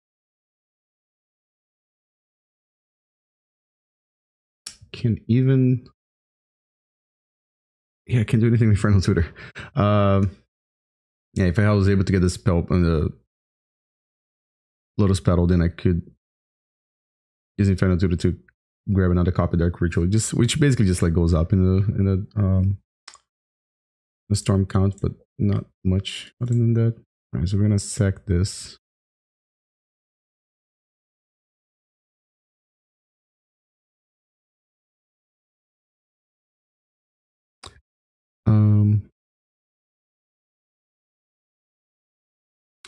Can't even... Yeah, I can't do anything with Infernal Tutor. Yeah, if I was able to get the spell on the Lotus Petal, then I could use Infernal Tutor to grab another copy of Dark Ritual, which basically just like goes up in the storm count, but not much other than that. Alright, so we're gonna sack this.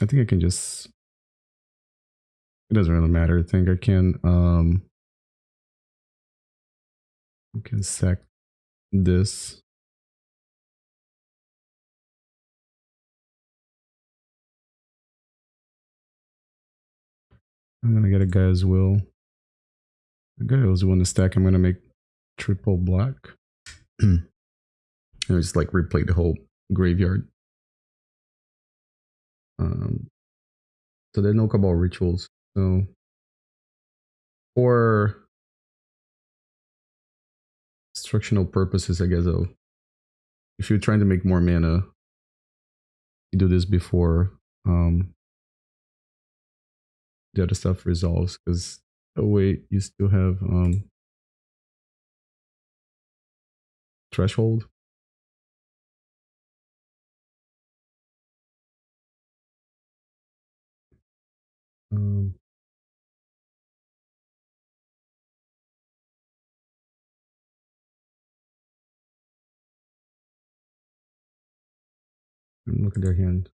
I think I can just... It doesn't really matter. I think I can sack this. I'm gonna get a Gaea's Will. A Gaea's Will in the stack. I'm gonna make triple black. And just like replay the whole graveyard. So there are no Cabal Rituals. So for instructional purposes, I guess though, if you're trying to make more mana, you do this before the other stuff resolves, because oh wait, you still have threshold. Look at their hand.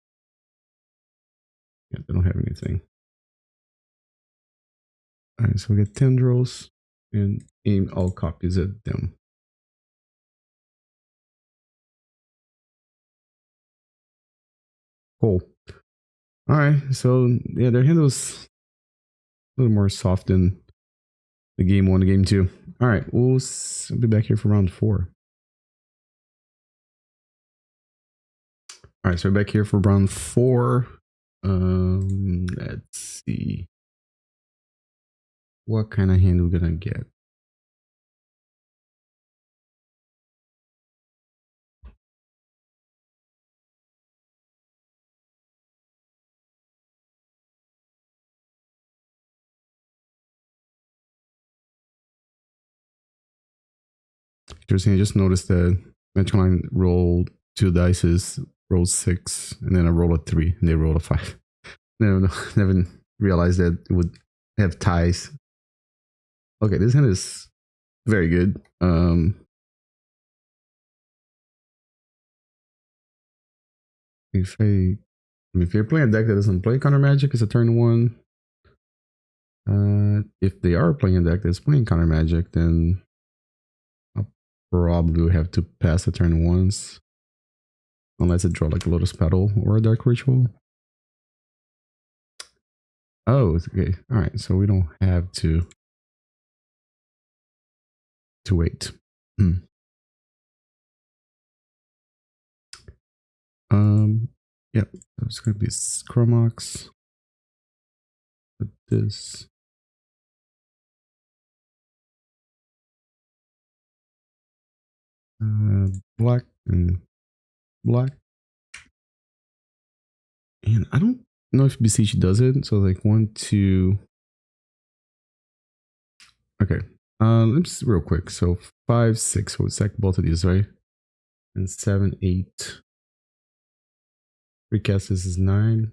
Yeah, they don't have anything. Alright, so we get Tendrils. and aim all copies at them. Cool. All right, so yeah, their handle's a little more soft than the game 1, the game 2. All right, we'll be back here for round 4. All right, so we're back here for round 4. Let's see. What kind of hand we're gonna get? Interesting. I just noticed that Metroline rolled 2 dice, rolled 6, and then I rolled a 3, and they rolled a 5. Never realized that it would have ties. Okay, this hand is very good. If you're playing a deck that doesn't play counter magic, it's a turn 1. If they are playing a deck that's playing counter magic, then I'll probably have to pass the turn once, unless it draw like a Lotus Petal or a Dark Ritual. Oh, okay. All right, so we don't have to wait. Yep. So it's gonna be Chrome Mox. Put this. Black and black. And I don't know if Beseech does it. So like 1, 2. Okay. Let's real quick. So 5, 6. We'll stack both of these, right? And 7, 8. Recast this is 9.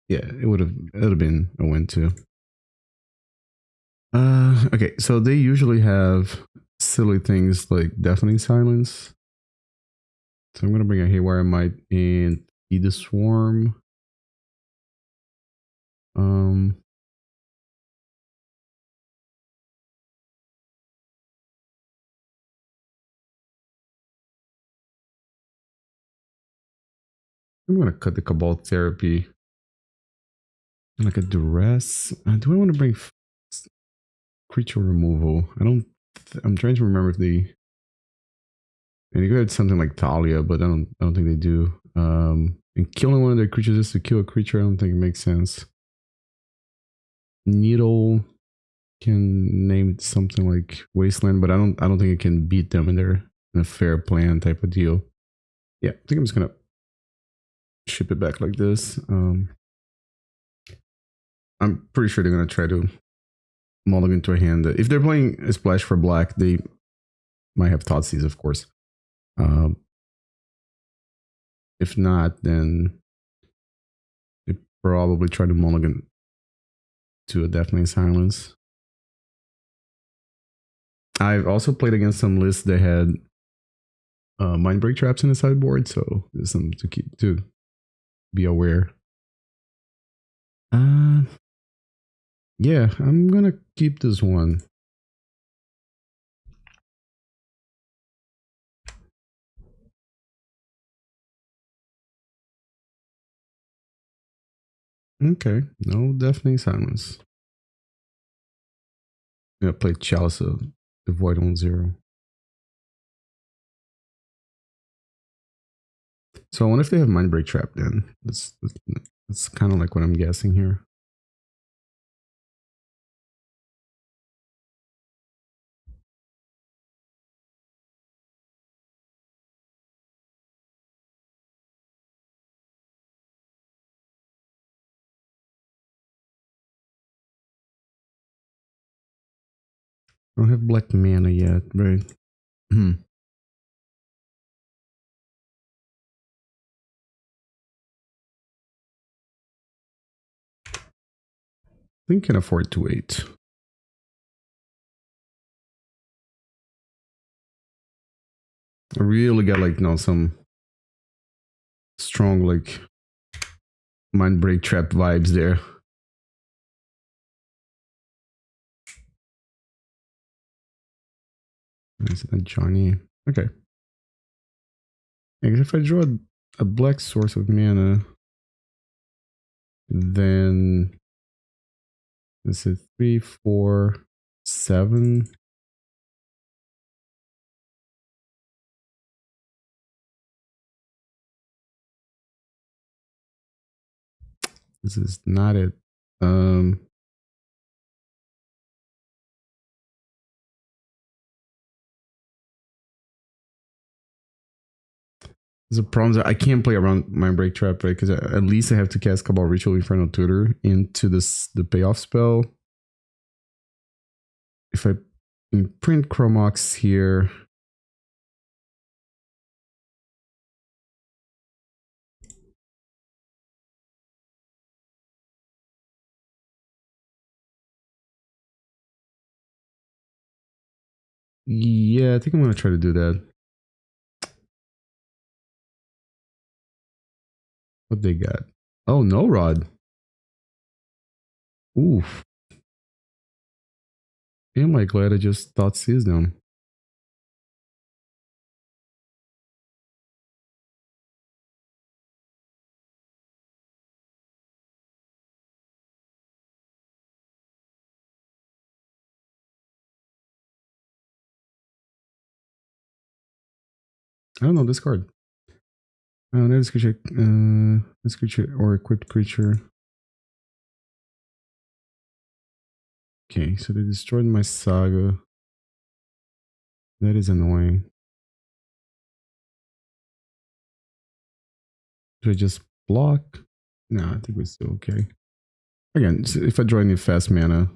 Yeah, it would have been a win too. Okay, so they usually have silly things like Deafening Silence. So I'm gonna bring a Haywire Mite and Feed the Swarm. I'm gonna cut the Cabal Therapy. Like a Duress. Do I want to bring creature removal? I'm trying to remember if they. And you could have something like Talia, but I don't think they do. And killing one of their creatures just to kill a creature, I don't think it makes sense. Needle can name it something like Wasteland, but I don't think it can beat them in a fair plan type of deal. Yeah, I think I'm just gonna ship it back like this. I'm pretty sure they're gonna try to mulligan to a hand. If they're playing a splash for black, they might have Thoughtseize, of course. If not, then they probably try to mulligan to a Deafening Silence. I've also played against some lists that had Mindbreak traps in the sideboard, so there's something to be aware. Yeah, I'm gonna keep this one. Okay, no Deafening Silence. I'm gonna play Chalice of the Void on 0. So I wonder if they have Mindbreak trap then. That's kind of like what I'm guessing here. I don't have black mana yet, right? I think I can afford to wait. I really got like some strong like Mindbreak trap vibes there. Is that Johnny? Okay. If I draw a black source of mana, then this is 3, 4, 7. This is not it. There's a problem that I can't play around my break trap, right? Because at least I have to cast Cabal Ritual, Infernal Tutor into the payoff spell. If I print Chrome Mox here, yeah, I think I'm gonna try to do that. What they got? Oh, no Rod. Oof. Am I glad I just Thoughtseize them? I don't know this card. This creature or equipped creature. Okay, so they destroyed my Saga. That is annoying. Should I just block? No, I think we're still okay. Again, if I draw any fast mana,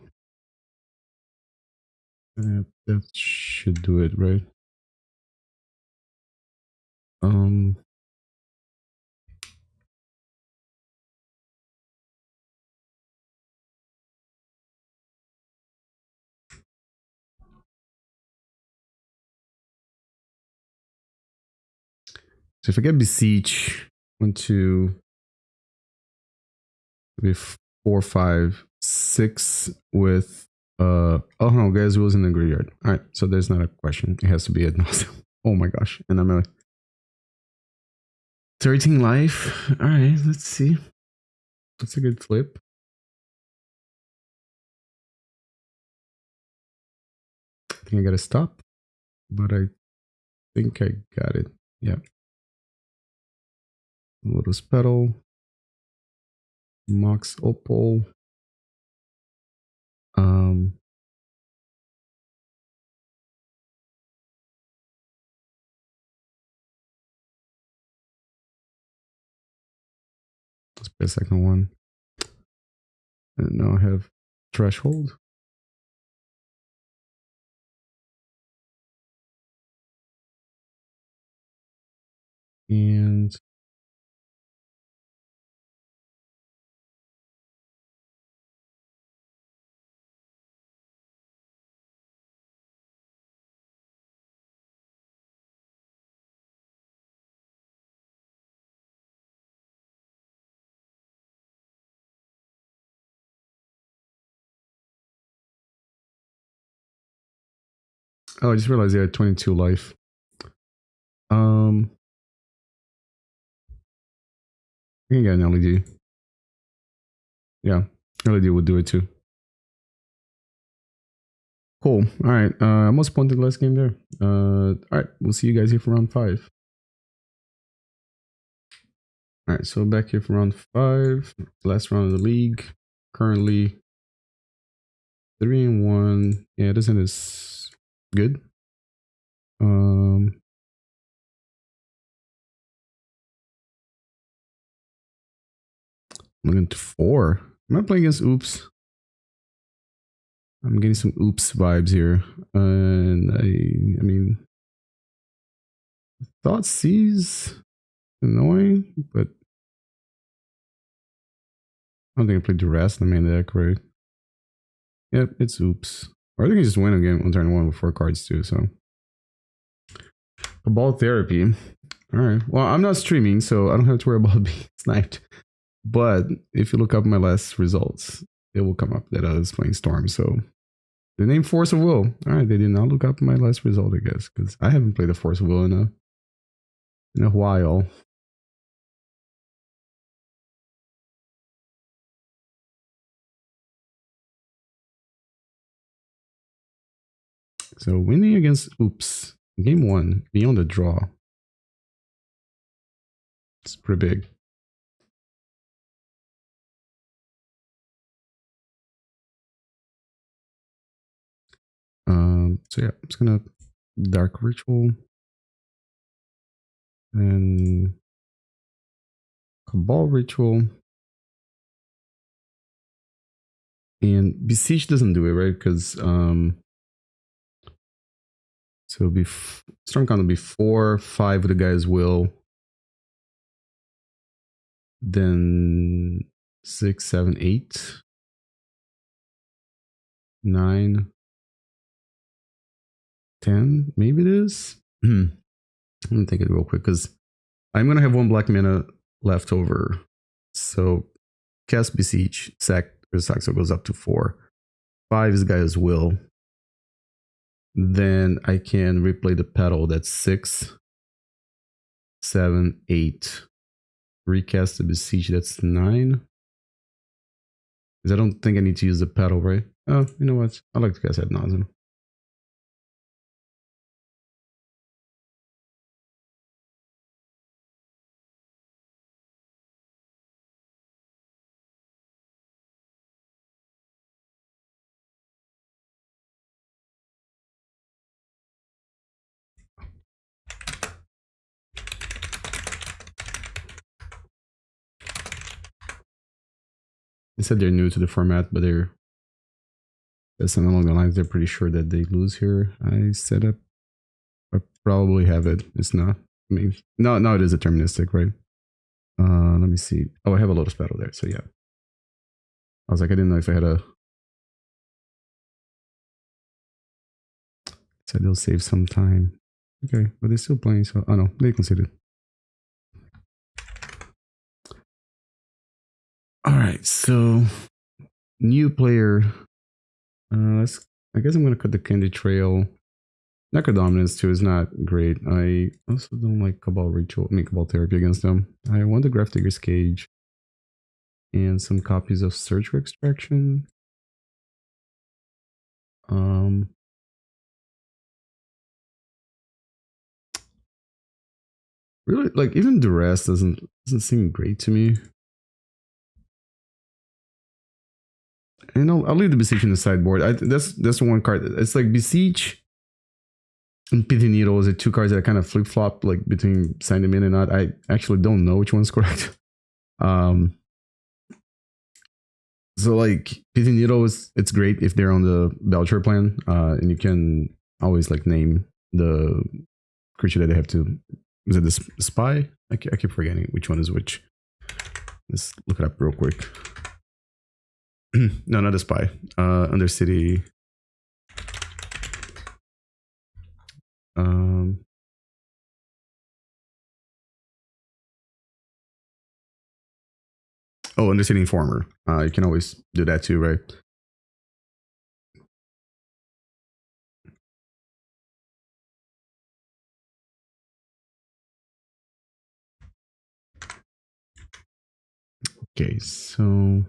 that should do it, right? So if I get Beseech, 1, 2, 3, 4, 5, 6 with oh no, guys, was in the graveyard. Alright, so there's not a question. It has to be Ad Nauseam. Oh my gosh. And I'm 13 life. Alright, let's see. That's a good flip. I think I gotta stop. But I think I got it. Yeah. Lotus Petal. Mox Opal. Let's play a second one. And now I have Threshold. And oh, I just realized I had 22 life. I think I got an LED. Yeah, LED would do it too. Cool. All right. I almost punted the last game there. All right. We'll see you guys here for round 5. All right. So back here for round 5. Last round of the league. Currently 3-1. Yeah, this end is good. I'm looking to 4. Am I playing against Oops? I'm getting some Oops vibes here. And I mean, Thoughtseize annoying, but I don't think I played Duress in the main deck, right? Yep, it's Oops. Or I think I just win again on turn 1 with 4 cards too, so. Cabal Therapy. Alright. Well, I'm not streaming, so I don't have to worry about being sniped. But if you look up my last results, it will come up that I was playing Storm, so The name Force of Will. Alright, they did not look up my last result, I guess, because I haven't played a Force of Will in a while. So winning against Oops. Game 1, beyond the draw. It's pretty big. So yeah, I'm just gonna Dark Ritual and Cabal Ritual. And Beseech doesn't do it, right? Because so it'll be Storm count will be 4, 5 with the guy's will. Then 6, 7, 8, 9, 10, maybe it is. I'm gonna take it real quick because I'm gonna have 1 black mana left over. So cast Beseech, sack so it goes up to 4. 5 is guy's will. Then I can replay the petal. That's 6, 7, 8. Recast the Beseech. That's 9. Because I don't think I need to use the petal, right? Oh, you know what? I like to cast Ad Nauseam. They said they're new to the format, but they're something along the lines. They're pretty sure that they lose here. I set up. I probably have it. It's not. I mean, no, it is deterministic, right? Let me see. Oh, I have a Lotus Petal there. So yeah. I was like, I didn't know if I had a. So they'll save some time. Okay, but they're still playing. So oh no, they conceded. All right, so new player. I guess I'm gonna cut the Candy Trail. Necrodominance too is not great. I also don't like Cabal Ritual. I mean Cabal Therapy against them. I want the Grafdigger's Cage and some copies of Surgical Extraction. Really, like even Duress doesn't seem great to me. And I'll leave the Beseech in the sideboard. That's one card. It's like Beseech and Pithing Needle is the 2 cards that kind of flip flop like between sign them in and not. I actually don't know which one's correct. So like Pithing Needle it's great if they're on the Belcher plan, and you can always like name the creature that they have to. Is it the spy? I keep forgetting which one is which. Let's look it up real quick. No, not the spy. Undercity. Oh, Undercity Informer. You can always do that too, right? Okay, so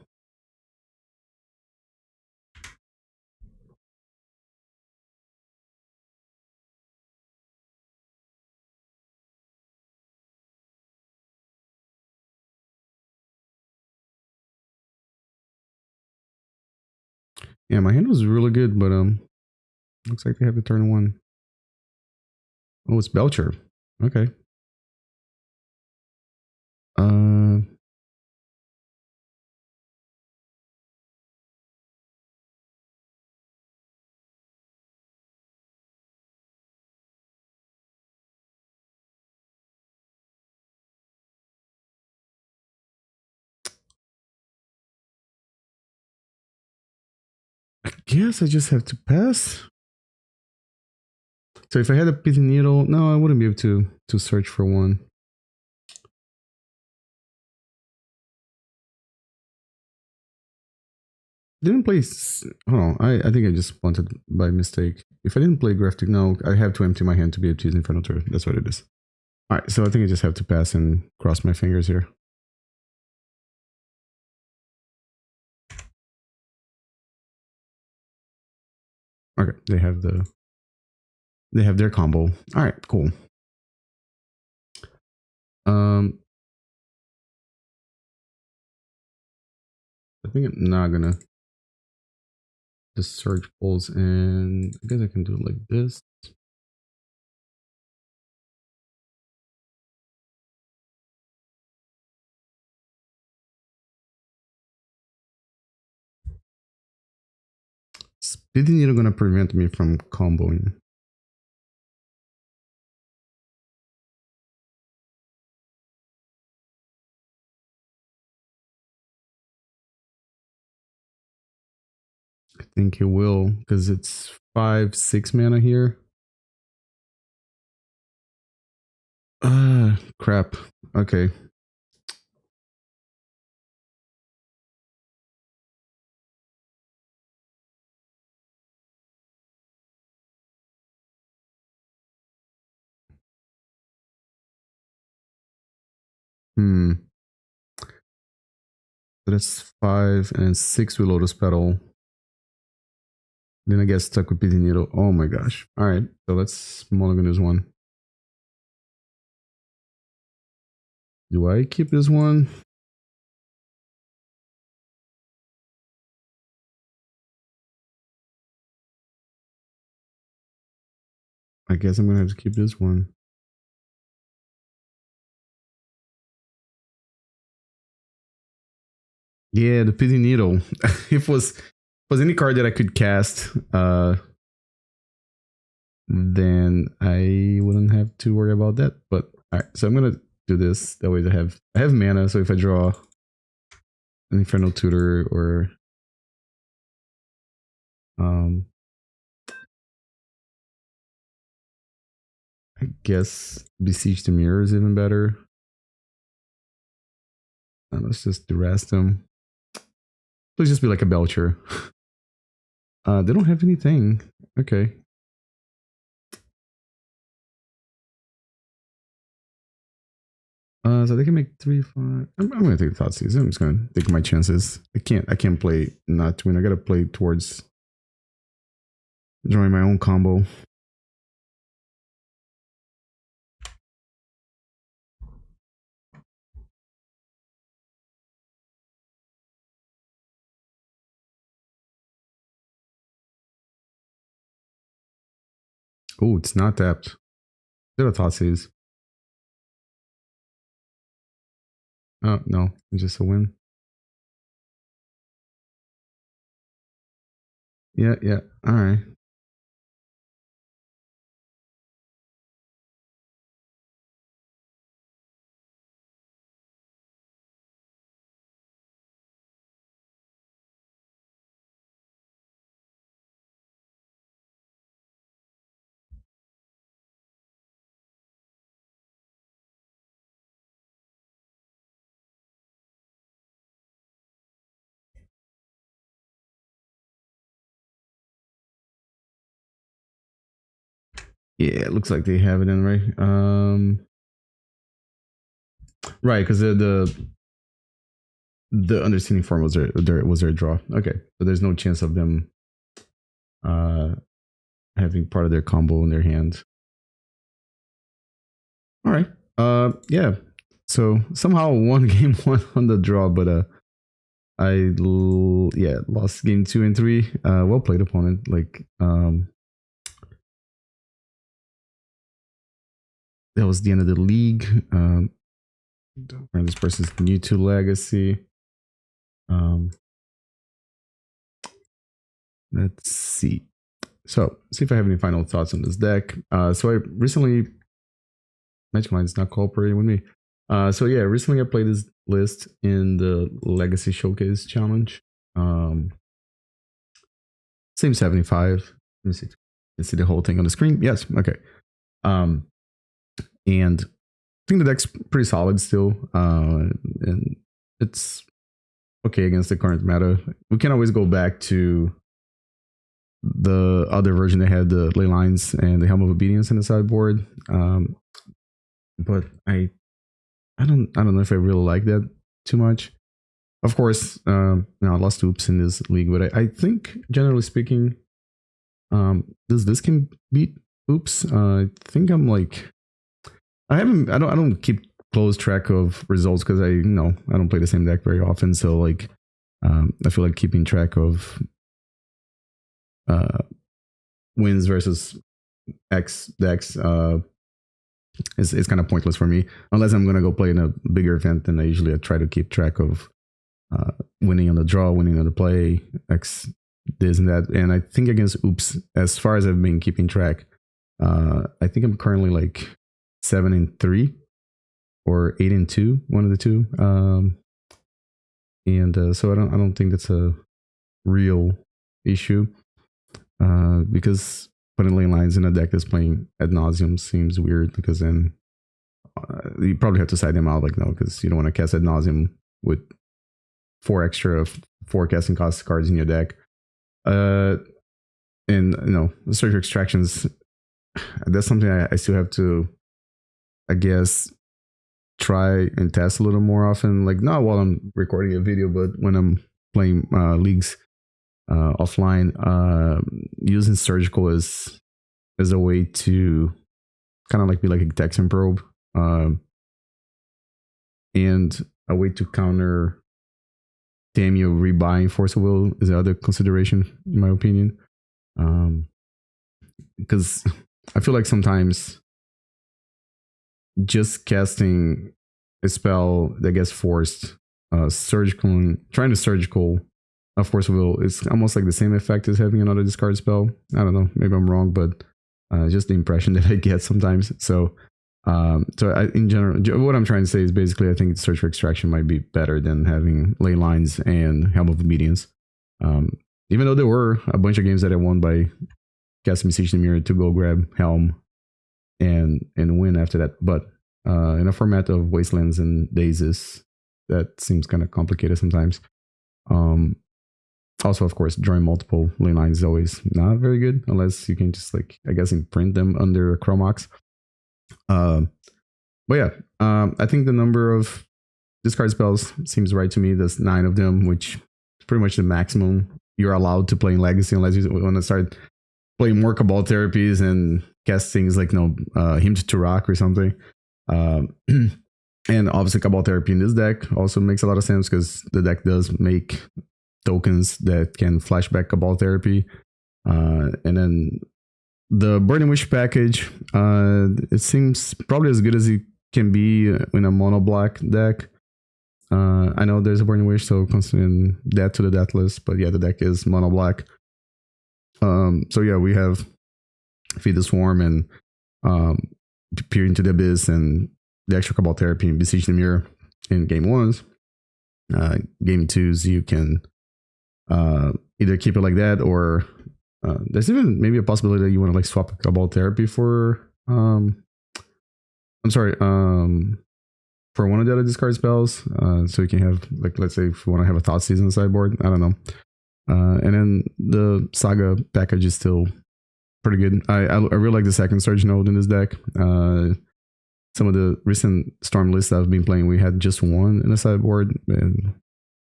yeah, my hand was really good, but looks like they have a turn 1. Oh, it's Belcher. Okay. I guess I just have to pass. So if I had a Pithing Needle, no, I wouldn't be able to search for one. didn't play. Hold on, I think I just wanted by mistake. If I didn't play Grafdigger, no, I have to empty my hand to be able to use Infernal Tutor. That's what it is. All right, so I think I just have to pass and cross my fingers here. Okay, they have their combo. All right, cool. I think I'm not gonna just search pulls, and I guess I can do it like this. Pithing Needle gonna prevent me from comboing. I think it will, because it's 5-6 mana here. Crap. Okay. So that's 5 and 6 with Lotus Petal. Then I get stuck with Pithing Needle. Oh my gosh. Alright, so let's mulligan this one. Do I keep this one? I guess I'm gonna have to keep this one. Yeah, the Pithing Needle. If it was any card that I could cast, then I wouldn't have to worry about that. But alright, so I'm gonna do this. That way I have mana, so if I draw an Infernal Tutor or I guess Beseech the Mirror is even better. Let's just Duress them. Please just be like a Belcher. They don't have anything. Okay. So they can make 3/5. I'm gonna take the Thoughtseize. I'm just gonna take my chances. I can't play not to win. I gotta play towards drawing my own combo. Oh, it's not tapped. Still a Thoughtseize. Oh no, it's just a win. Yeah, all right. Yeah, it looks like they have it in, right? Right, because the understanding form was their draw. Okay, so there's no chance of them having part of their combo in their hand. All right. Yeah. So somehow won game 1 on the draw, but I lost game 2 and 3. Well played, opponent. Like that was the end of the league. This person's new to Legacy. Let's see. So, see if I have any final thoughts on this deck. So I recently, Magic Mind's not cooperating with me. So yeah, recently I played this list in the Legacy Showcase Challenge. Same 75. Let me see. You can see the whole thing on the screen. Yes. Okay. And I think the deck's pretty solid still. And it's okay against the current meta. We can always go back to the other version that had the ley lines and the Helm of Obedience in the sideboard. But I don't know if I really like that too much. Of course, I lost oops in this league, but I think generally speaking, this can beat oops. I think I'm like, I don't keep close track of results because I don't play the same deck very often. So like, I feel like keeping track of wins versus X decks is kind of pointless for me unless I'm gonna go play in a bigger event. Then I usually try to keep track of winning on the draw, winning on the play, X this and that. And I think against oops, as far as I've been keeping track, I think I'm currently like 7-3 or 8-2, one of the two. So I don't think that's a real issue because putting ley lines in a deck that's playing Ad Nauseam seems weird, because then you probably have to side them out, like no, because you don't want to cast Ad Nauseam with 4 extra forecasting cost cards in your deck. And the Surgical Extractions, that's something I still have to, I guess, try and test a little more often. Like not while I'm recording a video, but when I'm playing leagues offline, using Surgical as a way to kind of like be like a Texan probe, and a way to counter Damio rebuying Force of Will is the other consideration, in my opinion. Because I feel like sometimes just casting a spell that gets forced, trying to surgical a Force of Will is almost like the same effect as having another discard spell. I don't know, maybe I'm wrong, but just the impression that I get sometimes. So in general, what I'm trying to say is basically I think Search for Extraction might be better than having ley lines and Helm of Obedience. Even though there were a bunch of games that I won by casting Beseech the Mirror to go grab Helm and win after that. But in a format of Wastelands and Dazes, that seems kind of complicated sometimes. Also, of course, drawing multiple ley lines is always not very good unless you can just like, I guess, imprint them under Chrome Mox. But yeah, I think the number of discard spells seems right to me. There's 9 of them, which is pretty much the maximum you're allowed to play in Legacy, unless you want to start playing more Cabal Therapies and cast things like Hymn to Rock or something. And obviously Cabal Therapy in this deck also makes a lot of sense because the deck does make tokens that can flashback Cabal Therapy. And then the Burning Wish package, it seems probably as good as it can be in a mono black deck. I know there's a Burning Wish, so considering that to the Deathless, but yeah, the deck is mono black. So yeah, we have Feed the Swarm and Peer into the Abyss and the extra Cabal Therapy and Beseech the Mirror in game 1s. Game 2s, you can either keep it like that, or there's even maybe a possibility that you want to like swap Cabal Therapy for for one of the other discard spells, so you can have, like, let's say if you want to have a Thoughtseize in the sideboard, I don't know. And then the Saga package is still pretty good. I really like the second Surge node in this deck. Some of the recent Storm lists I've been playing, we had just one in the sideboard, and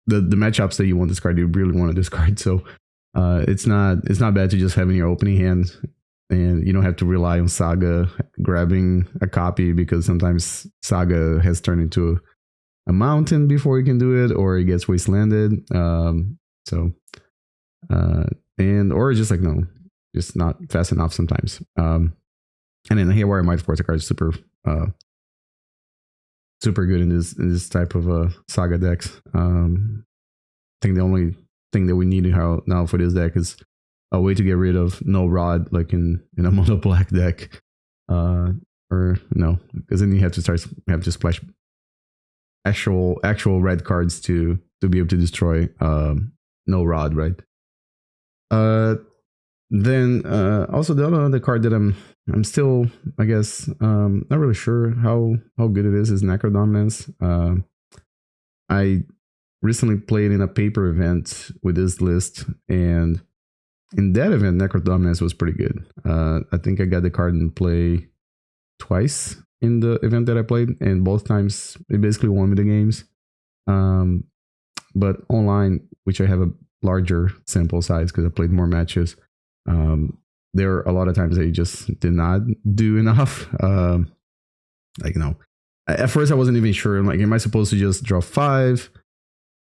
the matchups that you want to discard, you really want to discard. So it's not bad to just have in your opening hand, and you don't have to rely on Saga grabbing a copy, because sometimes Saga has turned into a mountain before you can do it, or it gets wastelanded. Or just like, no, just not fast enough sometimes. And then the Haywire Mite, of course, the card is super good in this type of Saga decks. I think the only thing that we need now for this deck is a way to get rid of no rod, like in a mono black deck, or no, because then you have to splash actual red cards to be able to destroy no rod, right? Then also the other card that I'm still, I guess, not really sure how good it is Necrodominance. I recently played in a paper event with this list, and in that event, Necrodominance was pretty good. I think I got the card in play twice in the event that I played, and both times it basically won me the games. But online, which I have a larger sample size because I played more matches, there are a lot of times that you just did not do enough. Like, you know, at first I wasn't even sure. I'm like, am I supposed to just draw 5?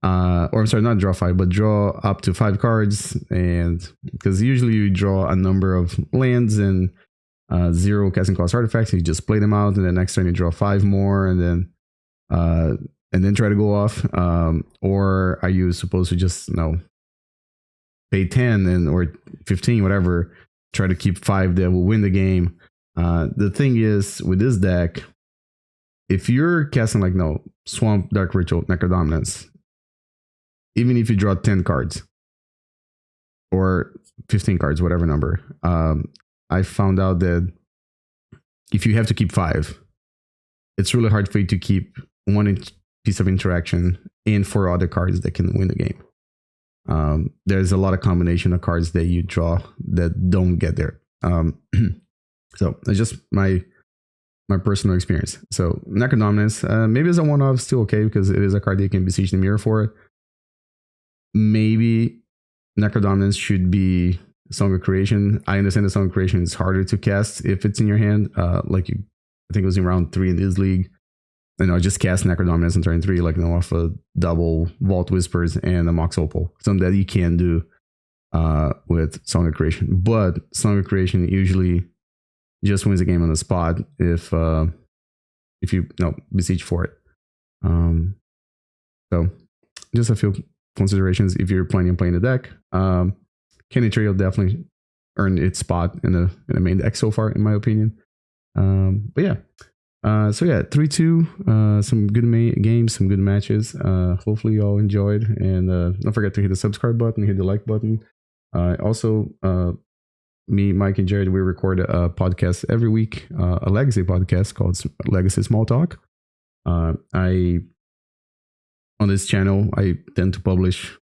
Or I'm sorry, not draw 5, but draw up to 5 cards. And because usually you draw a number of lands and 0 casting cost artifacts, and you just play them out, and then next turn you draw 5 more, and then try to go off. Or are you supposed to just, you know, pay 10 and or 15, whatever, try to keep 5 that will win the game? The thing is, with this deck, if you're casting like Swamp, Dark Ritual, Necrodominance, even if you draw 10 cards or 15 cards, whatever number, I found out that if you have to keep 5, it's really hard for you to keep one piece of interaction and 4 other cards that can win the game. There's a lot of combination of cards that you draw that don't get there. So it's just my personal experience. So Necrodominance, maybe as a one-off, still okay, because it is a card that you can Beseech the Mirror for it. Maybe Necrodominance should be Song of Creation. I understand that Song of Creation is harder to cast if it's in your hand. I think it was in round 3 in this league. I just cast Necrodominance on turn 3, off a double Vault Whispers and a Mox Opal. Something that you can do with Song of Creation. But Song of Creation usually just wins the game on the spot if you Beseech for it. So just a few considerations if you're planning on playing the deck. Candy Trail definitely earned its spot in the main deck so far, in my opinion. But yeah. So yeah, 3-2, some good games, some good matches. Hopefully you all enjoyed, and don't forget to hit the subscribe button, hit the like button. Also, me, Mike, and Jared, we record a podcast every week, a legacy podcast called Legacy Small Talk. On this channel, I tend to publish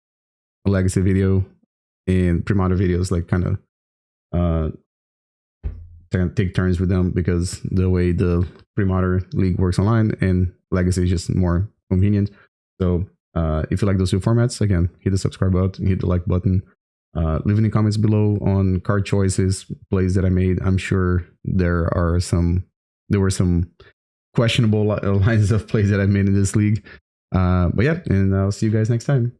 a legacy video and pre-modern videos, take turns with them, because the way the pre-modern league works online and legacy is just more convenient. So if you like those two formats, again, hit the subscribe button, hit the like button, leave any comments below on card choices, plays that I made. I'm sure there were some questionable lines of plays that I made in this league. But yeah, and I'll see you guys next time.